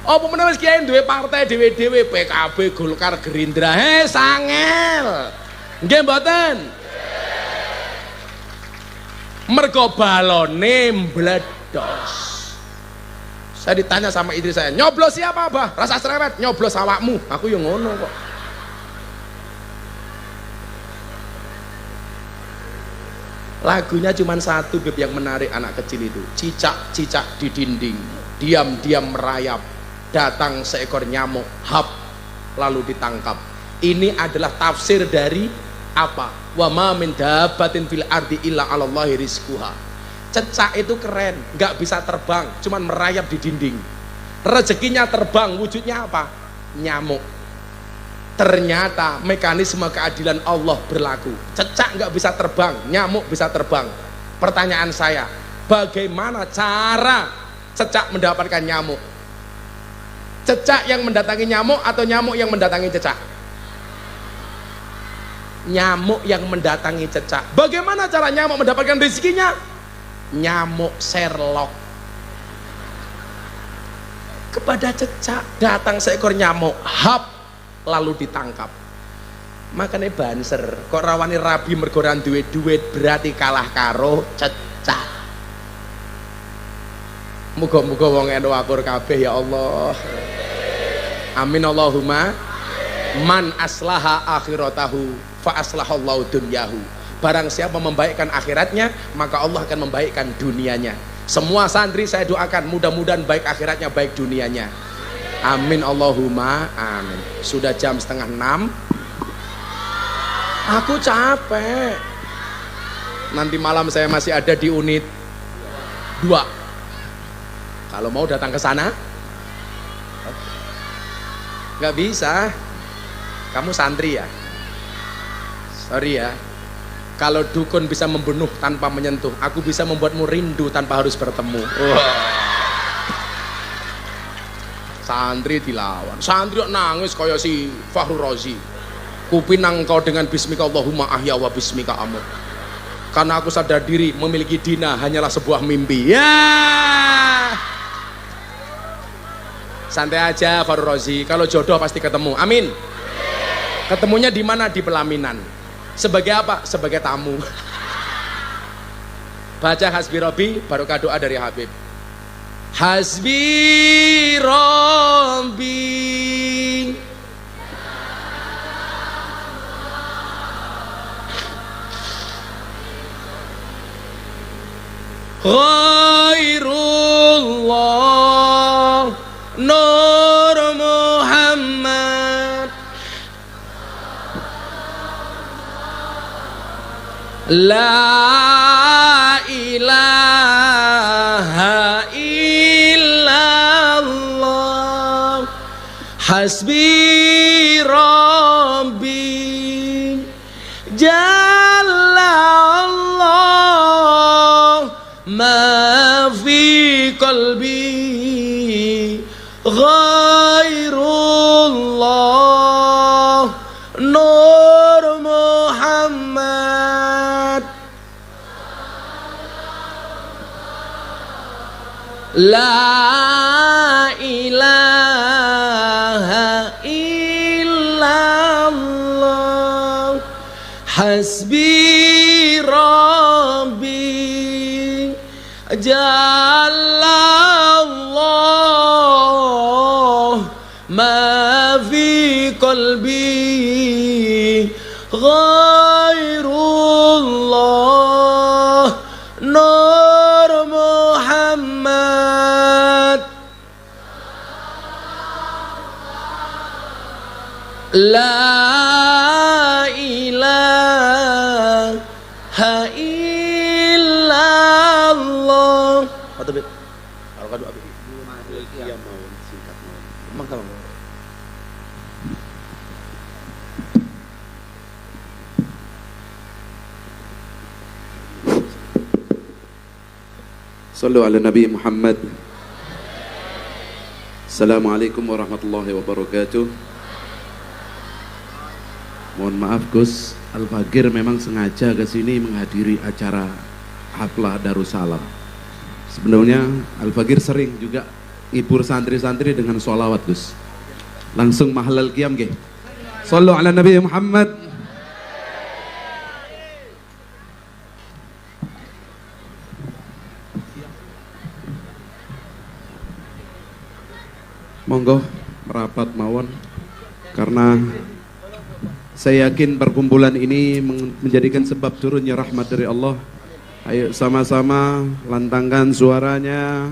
Apa menawa kiai duwe partai dhewe-dhewe, PKB, Golkar, Gerindra, sangel. Nggih mboten? Mergo balone mbledos. Saya ditanya sama istri saya, nyoblos siapa, Bah? Rasa cerewet, nyoblos awakmu. Aku yang ngono kok. Lagunya cuma satu, Beb, yang menarik anak kecil itu. Cicak-cicak di dinding, diam-diam merayap, datang seekor nyamuk, hap, lalu ditangkap. Ini adalah tafsir dari apa? Wa ma min dabbatin fil ardi illa 'alallahi rizquha. Cecak itu keren, nggak bisa terbang, cuman merayap di dinding. Rezekinya terbang, wujudnya apa? Nyamuk. Ternyata mekanisme keadilan Allah berlaku. Cecak nggak bisa terbang, nyamuk bisa terbang. Pertanyaan saya, bagaimana cara cecak mendapatkan nyamuk? Cecak yang mendatangi nyamuk atau nyamuk yang mendatangi cecak? Nyamuk yang mendatangi cecak. Bagaimana cara nyamuk mendapatkan rezekinya? Nyamuk Sherlock. Kepada cecak datang seekor nyamuk, hap, lalu ditangkap. Makanya banser, kok rawani rabi mergo ora duwe duit berarti kalah karo cecak. Muga-muga wong NU akur kabeh ya Allah. Amin Allahumma. Man aslaha akhiratahu fa aslahallahu dunyahu. Barang siapa membaikkan akhiratnya, maka Allah akan membaikkan dunianya. Semua santri saya doakan mudah-mudahan baik akhiratnya, baik dunianya. Amin Allahumma amin. Sudah jam 5:30. Aku capek. Nanti malam saya masih ada di unit 2. Kalau mau datang ke sana, nggak bisa. Kamu santri ya? Sorry ya. Kalau dukun bisa membunuh tanpa menyentuh, aku bisa membuatmu rindu tanpa harus bertemu. Santri dilawan, santri nangis kaya si Fahru Razi. Kupinang kau dengan bismika Allahumma ahya wa bismika amut. Karena aku sadar diri memiliki Dina hanyalah sebuah mimpi. Ya. Santai aja Fahru Razi, kalau jodoh pasti ketemu. Amin. Ketemunya di mana? Di pelaminan. Sebagai apa? Sebagai tamu. Baca Hasbi Rabbi, barokah doa dari Habib. Hasbi Rabbi Ghairullah Nur Muhammad La ilaha illallah Hasbi Rabbi Jalla Allah Ma fi qalbi Ghairullah Nur Muhammad La ilaha illallah Hasbi Rabbi Jalla Allah Ma fi qalbi Ghairullah Nur Muhammad La ilaha illallah. Atau bet. Kalau kadu abi. Iya mau singkat mau. Mangkal. Sallu ala Nabi Muhammad. Assalamualaikum warahmatullahi wabarakatuh. Mohon maaf Gus, Al-Fagir memang sengaja ke sini menghadiri acara Haflah Darussalam. Sebenarnya Al-Fagir sering juga hibur santri-santri dengan sholawat Gus. Langsung mahalal qiyam ke. Sallu ala Nabi Muhammad. Monggo merapat mawon, karena saya yakin perkumpulan ini menjadikan sebab turunnya rahmat dari Allah. Ayo sama-sama lantangkan suaranya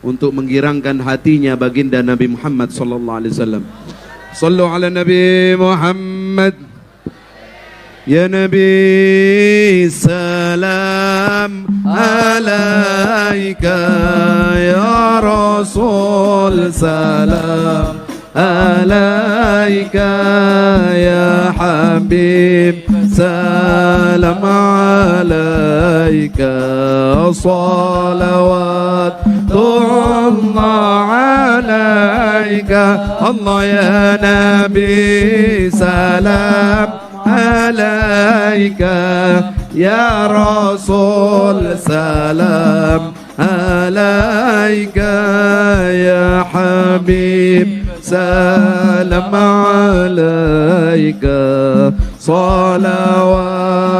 untuk menggirangkan hatinya baginda Nabi Muhammad sallallahu alaihi wasallam. Sallu ala Nabi Muhammad. Ya Nabi salam alaika, ya Rasul salam alaika, ya Habib salam alaika, salawatullah alaika, Allah ya Nabi salam alaika, ya Rasul salam alaika, ya Habib salam alaika, salawat